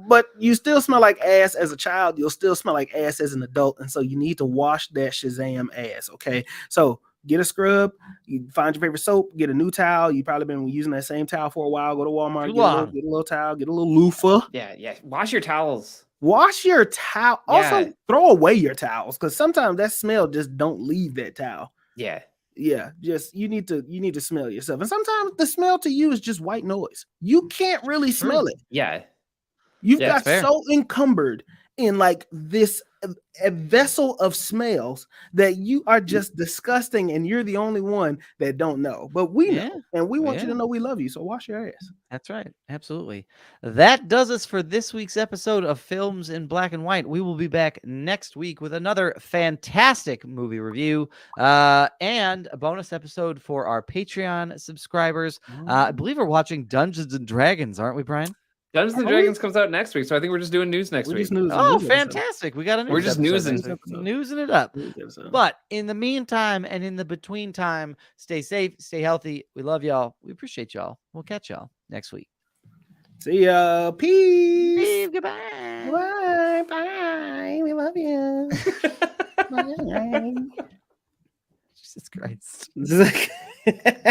But you still smell like ass as a child. You'll still smell like ass as an adult. And so you need to wash that Shazam ass. Okay. So get a scrub, you find your favorite soap, get a new towel. You've probably been using that same towel for a while. Go to Walmart, get a little towel, get a little loofah. Yeah. Wash your towels. Wash your towel. Also, Yeah. throw away your towels, because sometimes that smell just don't leave that towel. Yeah. Yeah, just you need to smell yourself. And sometimes the smell to you is just white noise. You can't really smell it. Yeah. You've Yeah, got so encumbered in like this a vessel of smells that you are just disgusting, and you're the only one that don't know. But we know, and we want you to know we love you. So wash your ass. That's right. Absolutely. That does us for this week's episode of Films in Black and White. We will be back next week with another fantastic movie review and a bonus episode for our Patreon subscribers. I believe we're watching Dungeons and Dragons, aren't we, Brian? Dungeons and Are Dragons comes out next week, so I think we're just doing news next We're week. just news. Oh, news fantastic. We got a news We're just episode newsing. next week. Newsing it up. episode. But in the meantime and in the between time, stay safe, stay healthy. We love y'all. We appreciate y'all. We'll catch y'all next week. See ya. Peace. Goodbye. Bye. Bye. We love you. Bye. Jesus Christ. This is like